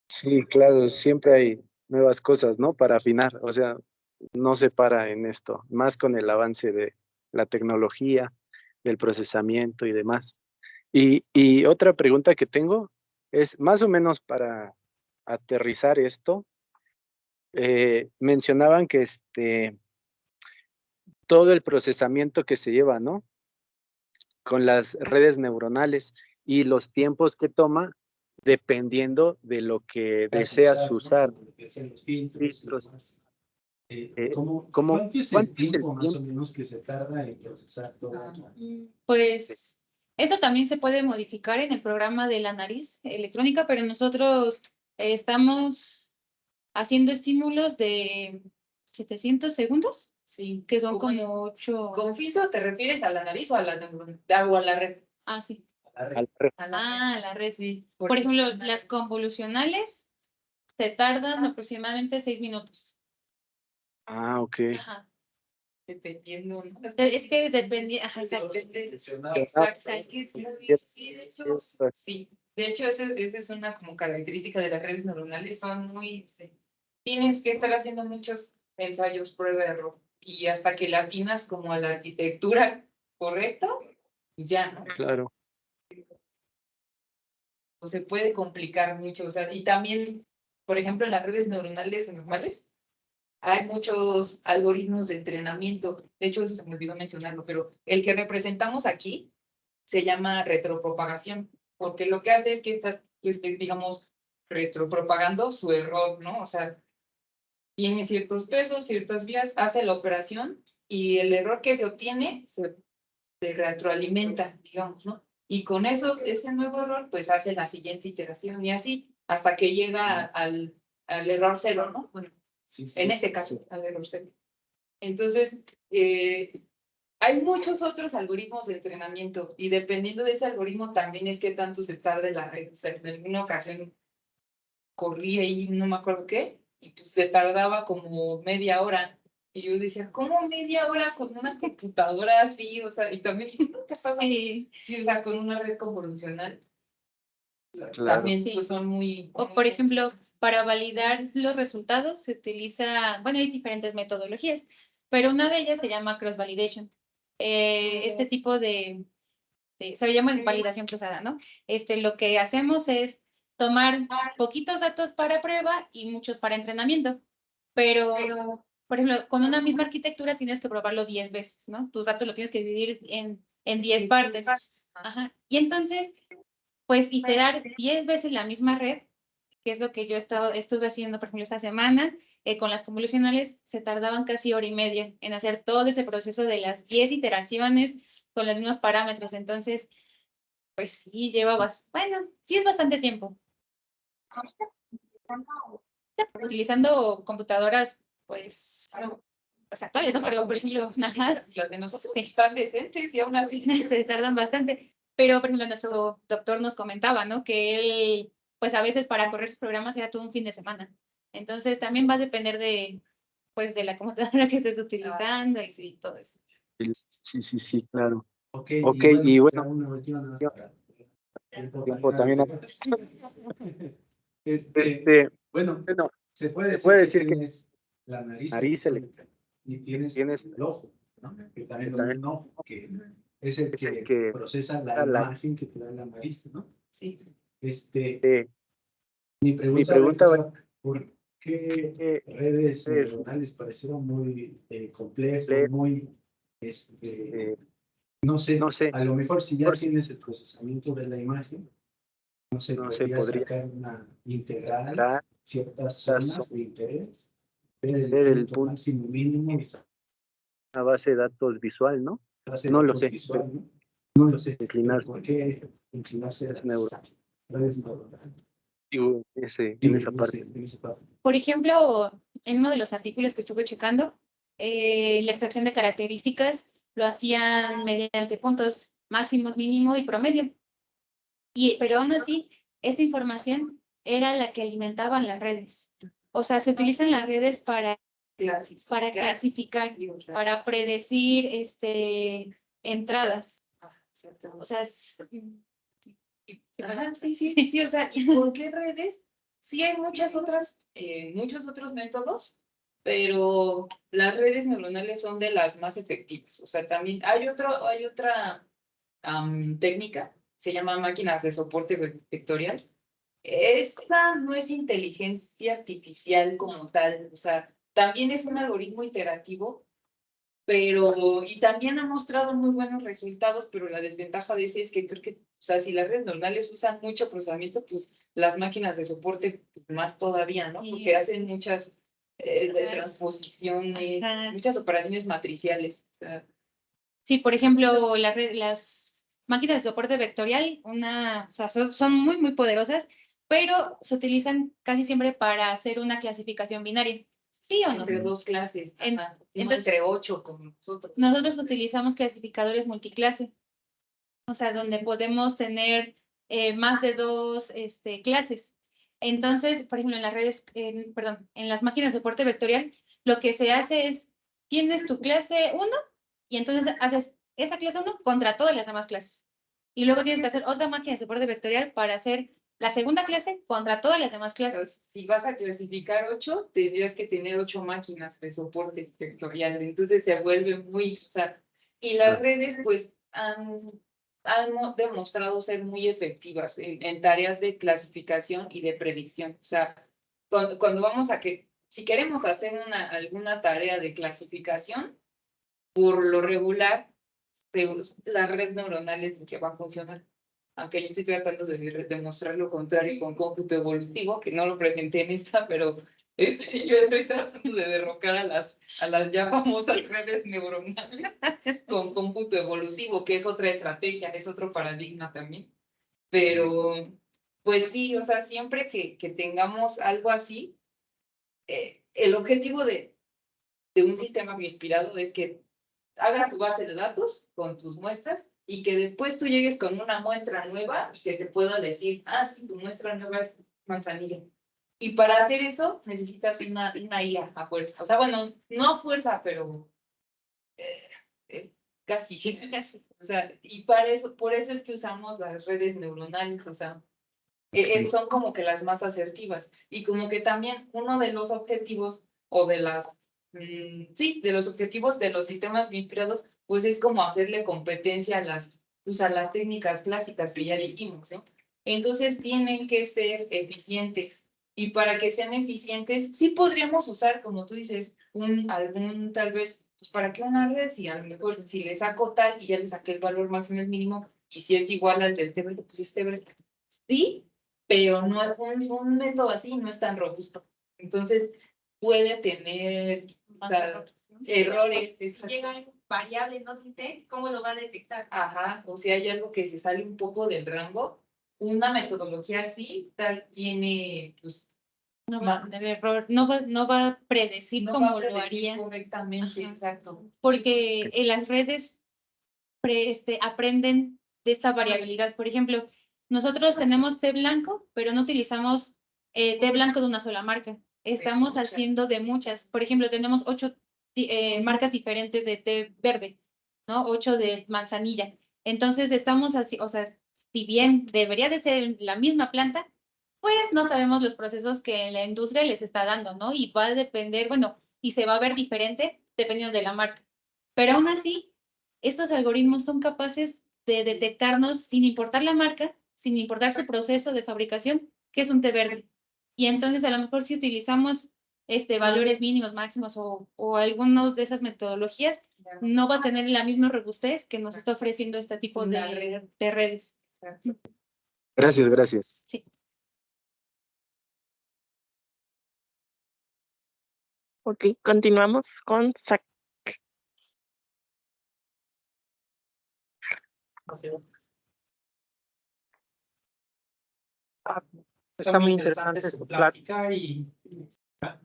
Sí, claro, siempre hay nuevas cosas, ¿no? Para afinar, o sea, no se para en esto, más con el avance de la tecnología, del procesamiento y demás. Y otra pregunta que tengo es más o menos para aterrizar esto. Mencionaban que todo el procesamiento que se lleva, ¿no? Con las redes neuronales y los tiempos que toma dependiendo de lo que deseas usar. ¿no? Lo que hacen los filtros y Filtros. demás. ¿Cómo- ¿Cuánto es el cuánto es el tiempo más o tiempo? menos que se tarda en procesar todo? Pues eso también se puede modificar en el programa de la nariz electrónica, pero nosotros estamos haciendo estímulos de 700 segundos, Sí. que son como 8. ¿Con filtro te refieres a la nariz o a la neurona? O a la red. Ah, sí. A la red. A la red. Ah, la red. Sí. Por ejemplo, las convolucionales se tardan aproximadamente 6 minutos. Ah, ok. Ajá. Dependiendo, ¿no? Es que depende, ajá, exacto. Exacto, es que es muy, sí, de hecho, sí. De hecho, esa es una como característica de las redes neuronales, son muy, tienes que estar haciendo muchos ensayos, prueba de error, y hasta que la atinas como a la arquitectura correcta, ya, ¿no? Claro. O se puede complicar mucho, o sea, y también, por ejemplo, en las redes neuronales normales, hay muchos algoritmos de entrenamiento. De hecho, eso se me olvidó mencionarlo, pero el que representamos aquí se llama retropropagación, porque lo que hace es que está, digamos, retropropagando su error, ¿no? O sea, tiene ciertos pesos, ciertas vías, hace la operación y el error que se obtiene se retroalimenta, digamos, ¿no? Y con ese nuevo error, pues hace la siguiente iteración y así, hasta que llega al error cero, ¿no? Bueno, en este caso, al error cero. Entonces, hay muchos otros algoritmos de entrenamiento y dependiendo de ese algoritmo también es que tanto se tarda en la red. O sea, en alguna ocasión corrí ahí, no me acuerdo qué, y pues se tardaba como media hora. Y yo decía, ¿cómo media hora con una computadora así? O sea, y también, sí, o sea, con una red convolucional. Claro. También pues, son muy... O, por ejemplo, para validar los resultados se utiliza, bueno, hay diferentes metodologías, pero una de ellas se llama cross-validation. Este tipo se llama validación cruzada, ¿no? Lo que hacemos es tomar poquitos datos para prueba y muchos para entrenamiento, pero, por ejemplo, con una misma arquitectura tienes que probarlo 10 veces, ¿no? Tus datos lo tienes que dividir en 10 partes. Ajá. Y entonces, pues, iterar 10 veces la misma red, que es lo que yo estuve haciendo, por ejemplo, esta semana, con las convolucionales, se tardaban casi hora y media en hacer todo ese proceso de las 10 iteraciones con los mismos parámetros. Entonces, pues sí, bueno, sí es bastante tiempo. Utilizando computadoras, pues, pues actuales, ¿no? Pero, por ejemplo, Las de nosotros están decentes y aún así... se tardan bastante. Pero, por ejemplo, nuestro doctor nos comentaba, ¿no? Que él, pues a veces para correr sus programas era todo un fin de semana. Entonces, también va a depender pues, de la computadora que estés utilizando y sí, todo eso. Sí, claro. Ok, Y ya bueno, una última nada más para tiempo también. Bueno, Bueno, se puede se puede decir que decir que tienes la nariz nariz electrónica y tienes tienes el ojo, ¿no? Que también lo también un ojo, que es el es el que que procesa la da imagen que te da la nariz, ¿no? Sí. Mi mi pregunta pregunta va va, ¿por qué que redes es neuronales parecieron muy complejo, muy, no sé, no sé, a lo mejor si ya por si tienes el procesamiento de la imagen, no se no se podría podría sacar una integral, dar ciertas las zonas de interés, ver el ver el punto punto máximo mínimo y a base de datos visual, ¿no? base de No lo datos sé, visual, ¿no? No lo sé, pero inclinar ¿por qué inclinarse a es las redes neuronales? en Digo, esa parte. en esa parte. Por ejemplo, en uno de los artículos que estuve checando, la extracción de características lo hacían mediante puntos máximos, mínimo y promedio. Pero aún así, esta información era la que alimentaban las redes. O sea, se utilizan las redes para clasificar, para predecir entradas. O sea, Ajá, sí, o sea, ¿y por qué redes? Sí hay muchos otros métodos, pero las redes neuronales son de las más efectivas. O sea, también hay otra técnica, se llama máquinas de soporte vectorial. Esa no es inteligencia artificial como tal, o sea, también es un algoritmo iterativo, y también ha mostrado muy buenos resultados, pero la desventaja de ese es que creo que, o sea, si las redes neuronales usan mucho procesamiento, pues las máquinas de soporte más todavía, ¿no? Sí. Porque hacen muchas de transposiciones, muchas operaciones matriciales. O sea, sí, por ejemplo, las máquinas de soporte vectorial, o sea, son muy, muy poderosas, pero se utilizan casi siempre para hacer una clasificación binaria. ¿Sí o no? entre dos clases, entonces, entre 8 como nosotros. Nosotros utilizamos clasificadores multiclase, o sea, donde podemos tener más de 2 clases. Entonces, por ejemplo, en las redes, en las máquinas de soporte vectorial, lo que se hace es, tienes tu clase 1 y entonces haces esa clase 1 contra todas las demás clases. Y luego tienes que hacer otra máquina de soporte vectorial para hacer la segunda clase contra todas las demás clases. Si vas a clasificar 8, tendrías que tener 8 máquinas de soporte vectorial. Entonces se vuelve muy, o sea, y las redes pues han demostrado ser muy efectivas en tareas de clasificación y de predicción. O sea, cuando vamos si queremos hacer alguna tarea de clasificación, por lo regular, la red neuronal es la que va a funcionar. Aunque yo estoy tratando de demostrar lo contrario con cómputo evolutivo, que no lo presenté en esta, pero yo estoy tratando de derrocar a las ya famosas redes neuronales con cómputo evolutivo, que es otra estrategia, es otro paradigma también. Pero, pues sí, o sea, siempre que tengamos algo así, el objetivo de un sistema bioinspirado es que hagas tu base de datos con tus muestras y que después tú llegues con una muestra nueva y que te pueda decir, sí, tu muestra nueva es manzanilla. Y para hacer eso necesitas una IA a fuerza. O sea, bueno, no a fuerza, pero casi. O sea, y por eso es que usamos las redes neuronales, o sea, son como que las más asertivas. Y como que también uno de los objetivos o de de los objetivos de los sistemas inspirados, pues es como hacerle competencia a las técnicas clásicas que ya dijimos, ¿no? Entonces tienen que ser eficientes. Y para que sean eficientes, sí podríamos usar, como tú dices, tal vez, pues para que una red, si a lo mejor si le saco tal y ya le saqué el valor máximo y mínimo, y si es igual al del TBR, pues es TBR. Sí, pero no un método así no es tan robusto. Entonces, puede tener errores. Si llega algo variable, no de ¿cómo lo va a detectar? Ajá, o si hay algo que se sale un poco del rango, una metodología así tiene, pues, no va a tener error, no va a predecir cómo lo haría. Correctamente, exacto. Porque en las redes aprenden de esta variabilidad. Por ejemplo, nosotros tenemos té blanco, pero no utilizamos té blanco de una sola marca. Estamos haciendo de muchas. Por ejemplo, tenemos 8 marcas diferentes de té verde, ¿no? 8 de manzanilla. Entonces, estamos así, o sea, si bien debería de ser la misma planta, pues no sabemos los procesos que la industria les está dando, ¿no? Y va a depender, bueno, y se va a ver diferente dependiendo de la marca. Pero aún así, estos algoritmos son capaces de detectarnos sin importar la marca, sin importar su proceso de fabricación, que es un té verde. Y entonces, a lo mejor si utilizamos valores mínimos, máximos o algunas de esas metodologías, no va a tener la misma robustez que nos está ofreciendo este tipo de redes. Gracias. Sí. Ok, continuamos con Zach. Está muy interesante su plática y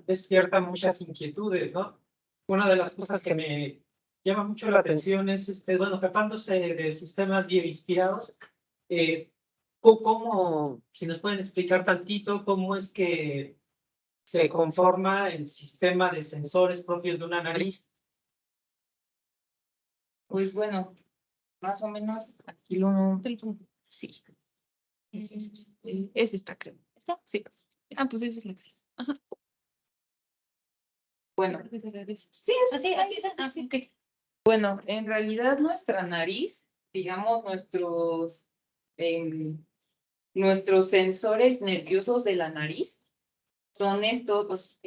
despierta muchas inquietudes, ¿no? Una de las cosas que me llama mucho la atención es, bueno, tratándose de sistemas bioinspirados, ¿cómo, si nos pueden explicar tantito cómo es que se conforma el sistema de sensores propios de una nariz? Pues bueno, más o menos aquí lo... Sí. Ese está, creo. ¿Está? Sí. Ah, pues esa es la que está. Ajá. Bueno. Sí, así es. Así que. Bueno, en realidad nuestra nariz, digamos, nuestros sensores nerviosos de la nariz son estos.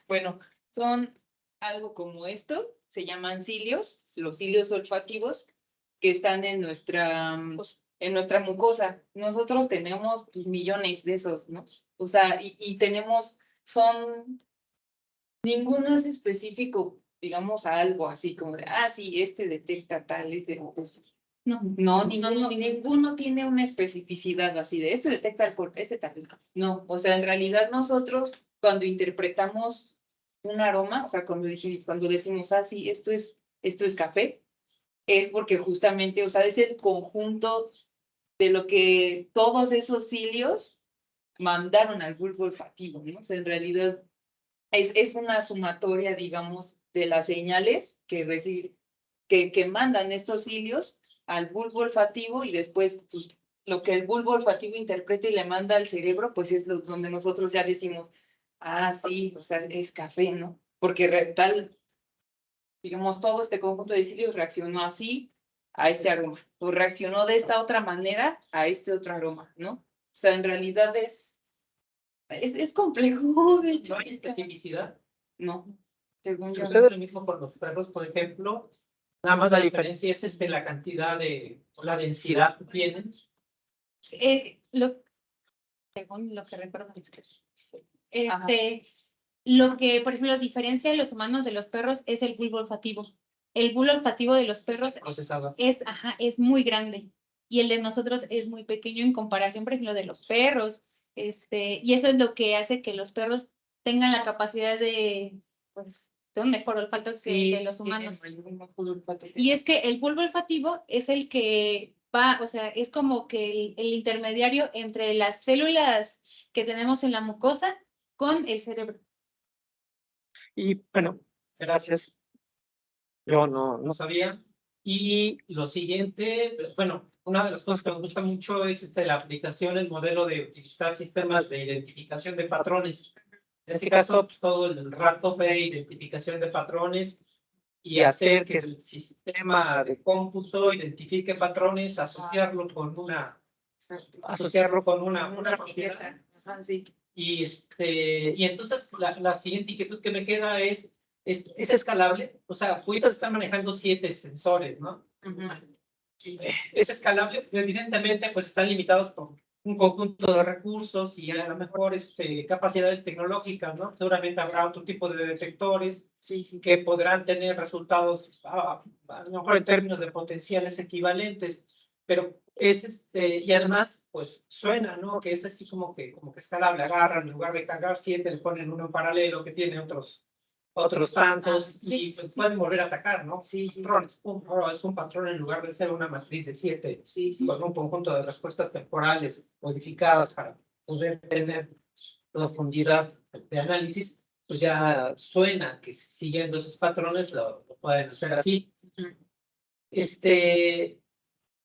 Bueno, son algo como esto, se llaman cilios, los cilios olfativos, que están en nuestra mucosa. Nosotros tenemos pues, millones de esos, ¿no? O sea, y tenemos, ninguno es específico, digamos, a algo así como de, sí, este detecta tal, ninguno tiene una especificidad así de, este detecta alcohol, este tal. No, o sea, en realidad nosotros cuando interpretamos un aroma, o sea, cuando decimos, sí, esto es café, es porque justamente, o sea, es el conjunto de lo que todos esos cilios mandaron al bulbo olfativo, ¿no? O sea, en realidad es una sumatoria, digamos, de las señales que mandan estos cilios al bulbo olfativo y después pues, lo que el bulbo olfativo interpreta y le manda al cerebro, pues es donde nosotros ya decimos, sí, o sea, es café, ¿no? Porque digamos, todo este conjunto de cilios reaccionó así a este aroma, o reaccionó de esta otra manera a este otro aroma, ¿no? O sea, en realidad es complejo, de hecho. ¿No hay especificidad? No, según yo. Es lo mismo con los perros, por ejemplo. Nada más la diferencia es la cantidad o la densidad que tienen. Según lo que recuerdo es que lo que, por ejemplo, diferencia de los humanos de los perros es el bulbo olfativo. El bulbo olfativo de los perros es muy grande y el de nosotros es muy pequeño en comparación, por ejemplo, de los perros. Y eso es lo que hace que los perros tengan la capacidad de, pues, de un mejor olfato que de los humanos. Y es que el bulbo olfativo es el que va, o sea, es como que el intermediario entre las células que tenemos en la mucosa con el cerebro. Y bueno, gracias. Yo no sabía. Y lo siguiente, bueno, una de las cosas que me gusta mucho es la aplicación, el modelo de utilizar sistemas de identificación de patrones. En este caso, pues, todo el rato fue identificación de patrones y hacer que el sistema de cómputo identifique patrones, asociarlo con una propiedad. Sí. Y entonces la siguiente inquietud que me queda es escalable. O sea, ahorita se están manejando 7 sensores, ¿no? Es escalable, evidentemente, pues están limitados por un conjunto de recursos y a lo mejor capacidades tecnológicas, ¿no? Seguramente habrá otro tipo de detectores que podrán tener resultados, a lo mejor en términos de potenciales equivalentes, pero y además, pues suena, ¿no? Que es así como que escalable, agarran, en lugar de cargar 7, le ponen uno en paralelo que tiene otros tantos y pues pueden volver a atacar, ¿no? Patrones. Es un patrón en lugar de ser una matriz de 7, con un conjunto de respuestas temporales modificadas para poder tener profundidad de análisis, pues ya suena que siguiendo esos patrones lo pueden hacer así.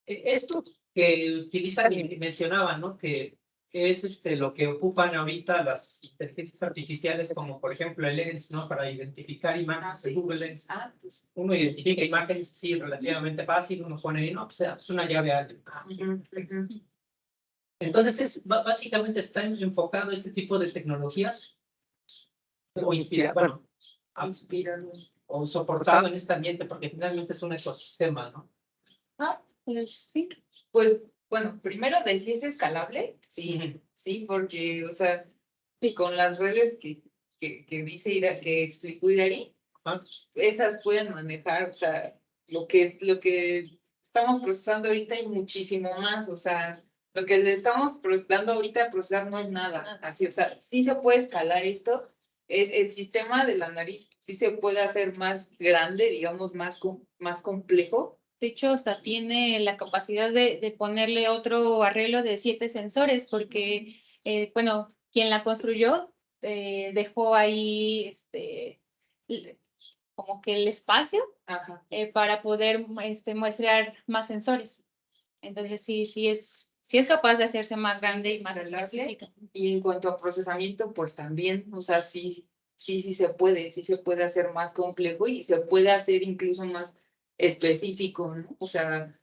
Esto que utilizan y mencionaban, ¿no? Que es lo que ocupan ahorita las inteligencias artificiales, como por ejemplo el Lens, ¿no? Para identificar imágenes de Google Lens. Pues uno identifica imágenes así relativamente fácil, uno pone, no, pues es una llave alta. Entonces, básicamente está enfocado este tipo de tecnologías o inspirado, o soportado en este ambiente, porque finalmente es un ecosistema, ¿no? Pues sí. Pues bueno, primero de si es escalable, sí, porque, o sea, y con las redes que dice que explicó Irari, esas pueden manejar, o sea, lo que estamos procesando ahorita y muchísimo más, o sea, lo que le estamos dando ahorita a procesar no es nada, así, o sea, sí se puede escalar esto, el sistema de la nariz sí se puede hacer más grande, digamos, más complejo. De hecho, hasta tiene la capacidad de ponerle otro arreglo de 7 sensores, porque, bueno, quien la construyó dejó ahí como que el espacio para poder muestrear más sensores. Entonces, sí es capaz de hacerse más grande y más específica. Y en cuanto a procesamiento, pues también, o sea, sí se puede hacer más complejo y se puede hacer incluso más específico, ¿no? O sea,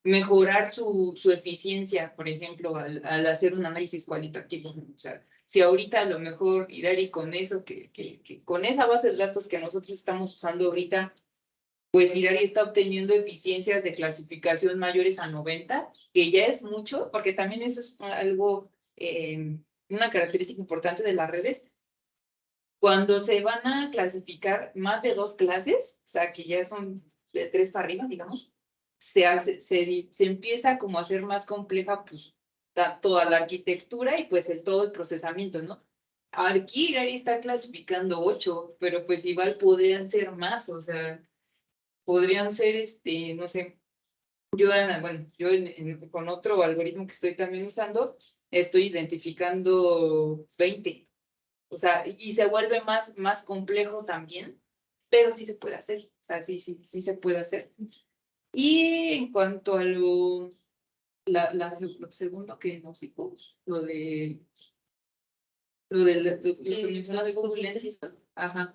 mejorar su eficiencia, por ejemplo, al hacer un análisis cualitativo, ¿no? O sea, si ahorita a lo mejor Irari con eso, que con esa base de datos que nosotros estamos usando ahorita, pues Irari está obteniendo eficiencias de clasificación mayores a 90, que ya es mucho, porque también eso es algo, una característica importante de las redes. Cuando se van a clasificar más de 2 clases, o sea, que ya son de 3 para arriba, digamos, se empieza como a hacer más compleja, pues, toda la arquitectura y pues todo el procesamiento, ¿no? Aquí Irari está clasificando 8, pero pues igual podrían ser más, o sea, podrían ser, no sé, yo con otro algoritmo que estoy también usando, estoy identificando 20. O sea, y se vuelve más complejo también, pero sí se puede hacer. O sea, sí se puede hacer. Y en cuanto a lo segundo que nos dijo, lo que mencionó de Google Lens, ajá.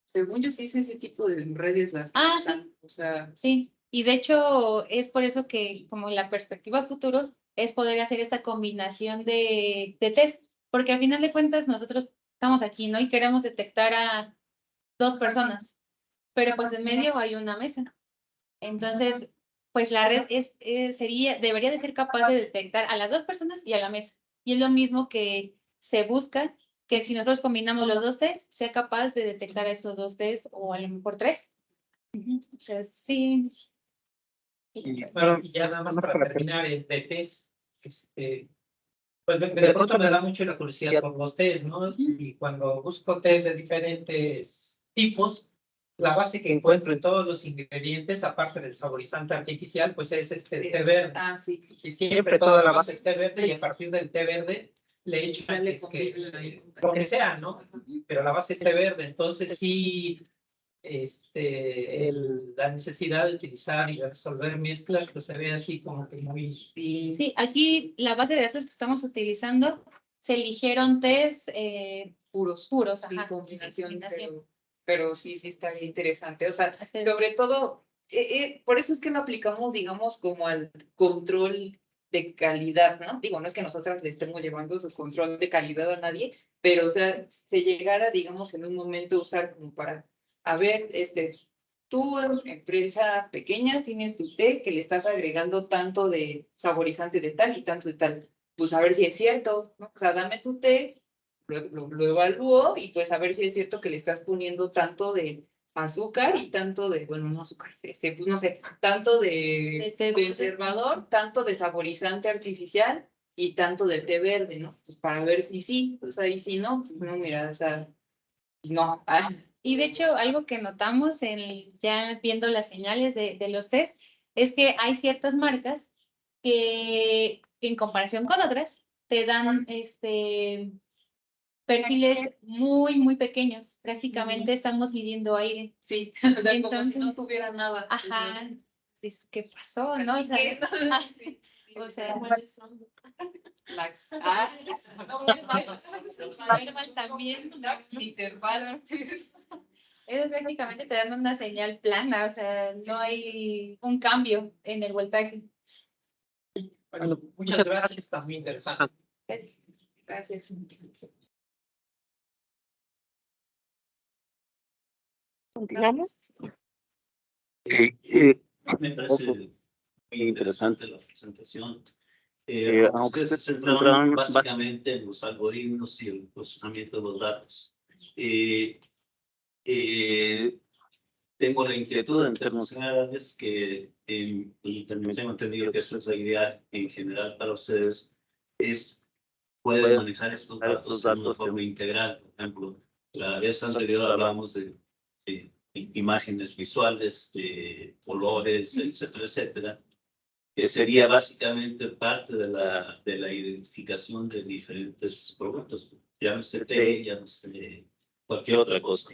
Según yo sí es ese tipo de redes las que usan. Sí. O sea, sí. Y de hecho es por eso que como la perspectiva futuro es poder hacer esta combinación de test, porque al final de cuentas nosotros estamos aquí, ¿no? Y queremos detectar a 2 personas, pero pues en medio hay una mesa. Entonces, pues la red debería de ser capaz de detectar a las 2 personas y a la mesa. Y es lo mismo que se busca, que si nosotros combinamos los 2 test, sea capaz de detectar a estos 2 test o a lo mejor 3. O sea, sí. Bueno, y ya nada más para terminar, de test, pues de pronto me da mucho la curiosidad por los test, ¿no? Y cuando busco test de diferentes tipos, la base que encuentro en todos los ingredientes, aparte del saborizante artificial, pues es té verde. Ah, sí. Y siempre toda la base es té verde y a partir del té verde le echan lo que sea, ¿no? Pero la base es té verde, entonces sí, la necesidad de utilizar y resolver mezclas, pues se ve así como que muy... Sí, aquí la base de datos que estamos utilizando se eligieron test puros, ajá, combinación. Pero sí está bien interesante. O sea, sobre todo, por eso es que lo aplicamos, digamos, como al control de calidad, ¿no? Digo, no es que nosotras le estemos llevando su control de calidad a nadie, pero, o sea, se llegara, digamos, en un momento a usar como para, a ver, tú, empresa pequeña, tienes tu té que le estás agregando tanto de saborizante de tal y tanto de tal. Pues a ver si es cierto, ¿no? O sea, dame tu té, lo evalúo y pues a ver si es cierto que le estás poniendo tanto de azúcar y tanto de, bueno, no azúcar, pues no sé, tanto de conservador, tanto de saborizante artificial y tanto de té verde, ¿no? Pues para ver si sí, o sea, y si no, pues no, mira, o sea, pues no. Y de hecho, algo que notamos ya viendo las señales de los test es que hay ciertas marcas que en comparación con otras te dan perfiles muy, muy pequeños. Prácticamente estamos midiendo aire. Sí, como si no tuviera nada. Ajá. ¿Qué pasó? ¿No? O sea, o sea, Lax. Normal también. Intervalo. Es prácticamente te dan una señal plana, o sea, no hay un cambio en el voltaje. Bueno, muchas gracias, está muy interesante. Gracias. ¿Continuamos? Me parece muy interesante la presentación. Aunque ustedes se centraron básicamente en los algoritmos y el procesamiento de los datos. Tengo la inquietud en términos generales que, y también tengo entendido que esa es la idea en general para ustedes, es puede manejar estos datos de una forma integral. Por ejemplo, la vez anterior hablamos de imágenes visuales, de colores, etcétera, etcétera, que sería básicamente parte de la identificación de diferentes productos. Llámese té, llámese cualquier otra cosa.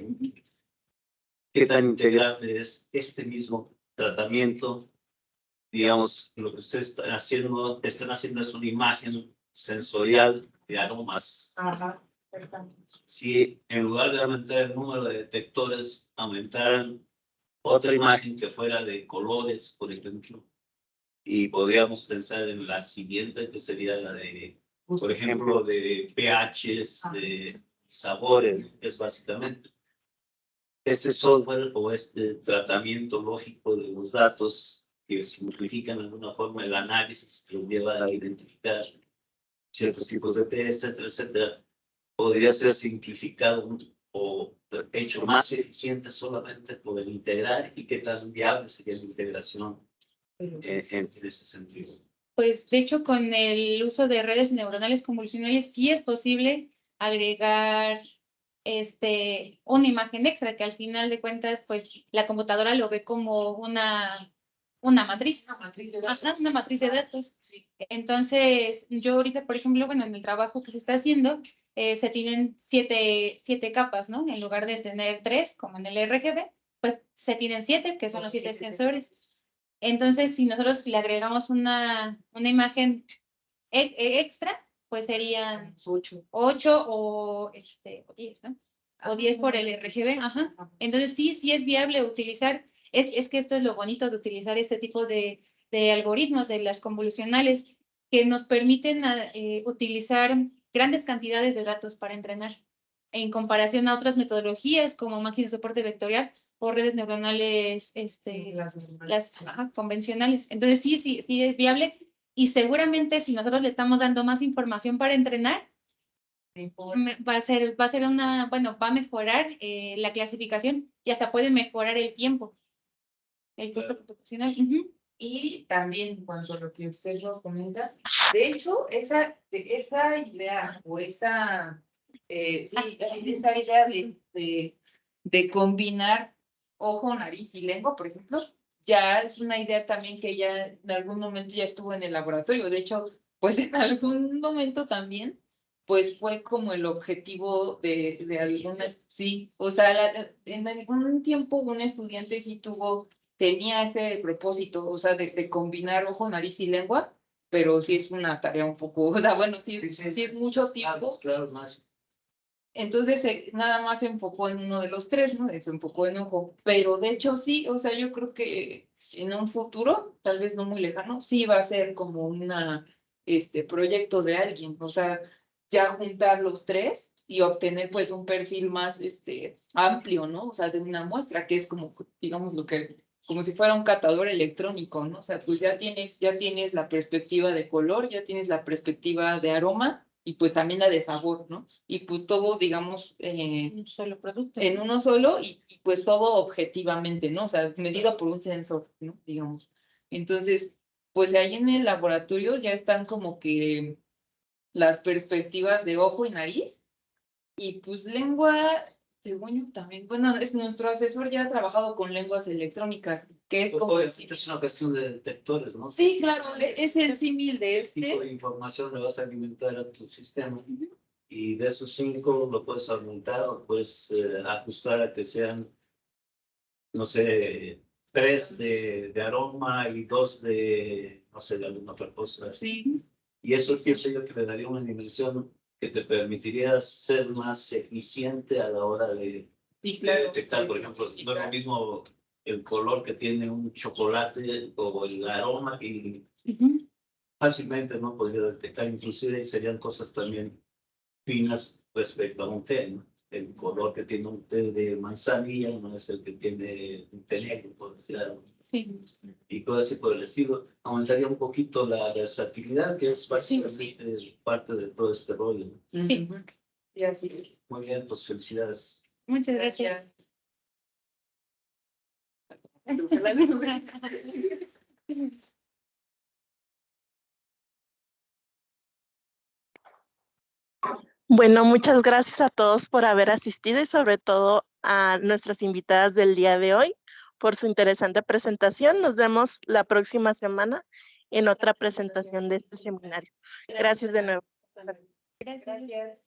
¿Qué tan integral es este mismo tratamiento? Digamos, lo que ustedes están haciendo es una imagen sensorial de aromas. Ajá. Si en lugar de aumentar el número de detectores, aumentaran otra imagen que fuera de colores, por ejemplo, y podríamos pensar en la siguiente, que sería la de, por ejemplo, de pHs, de sabores, es básicamente. Este software o este tratamiento lógico de los datos que simplifican de alguna forma el análisis que los lleva a identificar ciertos tipos de test, etcétera, etcétera, podría ser simplificado o hecho más eficiente solamente por el integrar y qué tan viable sería la integración en ese sentido. Pues de hecho con el uso de redes neuronales convolucionales sí es posible agregar una imagen extra que al final de cuentas pues la computadora lo ve como una matriz. Una matriz de datos. Entonces yo ahorita por ejemplo, bueno, en el trabajo que se está haciendo se tienen siete capas, ¿no? En lugar de tener 3 como en el RGB, pues se tienen 7 que son los 7 sensores. Entonces, si nosotros le agregamos una imagen extra, pues serían 8 o 10, ¿no? O 10 por el RGB, ajá. Entonces, sí es viable utilizar, es que esto es lo bonito de utilizar este tipo de algoritmos de las convolucionales que nos permiten utilizar grandes cantidades de datos para entrenar en comparación a otras metodologías como máquinas de soporte vectorial o redes neuronales convencionales. Entonces, sí es viable y seguramente si nosotros le estamos dando más información para entrenar, va a mejorar la clasificación y hasta puede mejorar el tiempo. El tiempo computacional. Y también en cuanto a lo que usted nos comenta, de hecho, esa idea o esa idea de combinar ojo, nariz y lengua, por ejemplo, ya es una idea también que ya en algún momento ya estuvo en el laboratorio. De hecho, pues en algún momento también, pues fue como el objetivo de algunas, sí, o sea, en algún tiempo un estudiante sí tenía ese propósito, o sea, de combinar ojo, nariz y lengua, pero sí es una tarea un poco, bueno, sí es mucho tiempo. Claro, más. Entonces, nada más se enfocó en uno de los 3, ¿no? Se enfocó en ojo, pero de hecho sí, o sea, yo creo que en un futuro, tal vez no muy lejano, sí va a ser como una, proyecto de alguien, o sea, ya juntar los 3 y obtener pues un perfil más, amplio, ¿no? O sea, de una muestra, que es como, digamos, como si fuera un catador electrónico, ¿no? O sea, pues ya tienes la perspectiva de color, ya tienes la perspectiva de aroma, y pues también la de sabor, ¿no? Y pues todo, digamos, Un solo producto. en uno solo y pues todo objetivamente, ¿no? O sea, medido por un sensor, ¿no? Digamos. Entonces, pues ahí en el laboratorio ya están como que las perspectivas de ojo y nariz y pues lengua, según yo también, bueno, nuestro asesor ya ha trabajado con lenguas electrónicas, que es como... Es una cuestión de detectores, ¿no? Sí, claro, es el símil de ¿Qué tipo de información le vas a alimentar a tu sistema? Y de esos 5 lo puedes aumentar o puedes ajustar a que sean, no sé, 3 de aroma y 2 de, no sé, de alguna otra cosa. Sí. Y eso pienso yo que le daría una dimensión que te permitiría ser más eficiente a la hora de detectar, por ejemplo, no es lo mismo el color que tiene un chocolate o el aroma y fácilmente no podría detectar, inclusive serían cosas también finas respecto a un té, ¿no? El color que tiene un té de manzanilla no es el que tiene un té negro, por decir algo. Sí. Y todo así por el estilo, aumentaría un poquito la versatilidad, que es básicamente parte de todo este rollo, ¿no? Sí. Y así. Muy bien, pues felicidades. Muchas gracias. Bueno, muchas gracias a todos por haber asistido y sobre todo a nuestras invitadas del día de hoy por su interesante presentación. Nos vemos la próxima semana en otra presentación de este seminario. Gracias de nuevo. Gracias.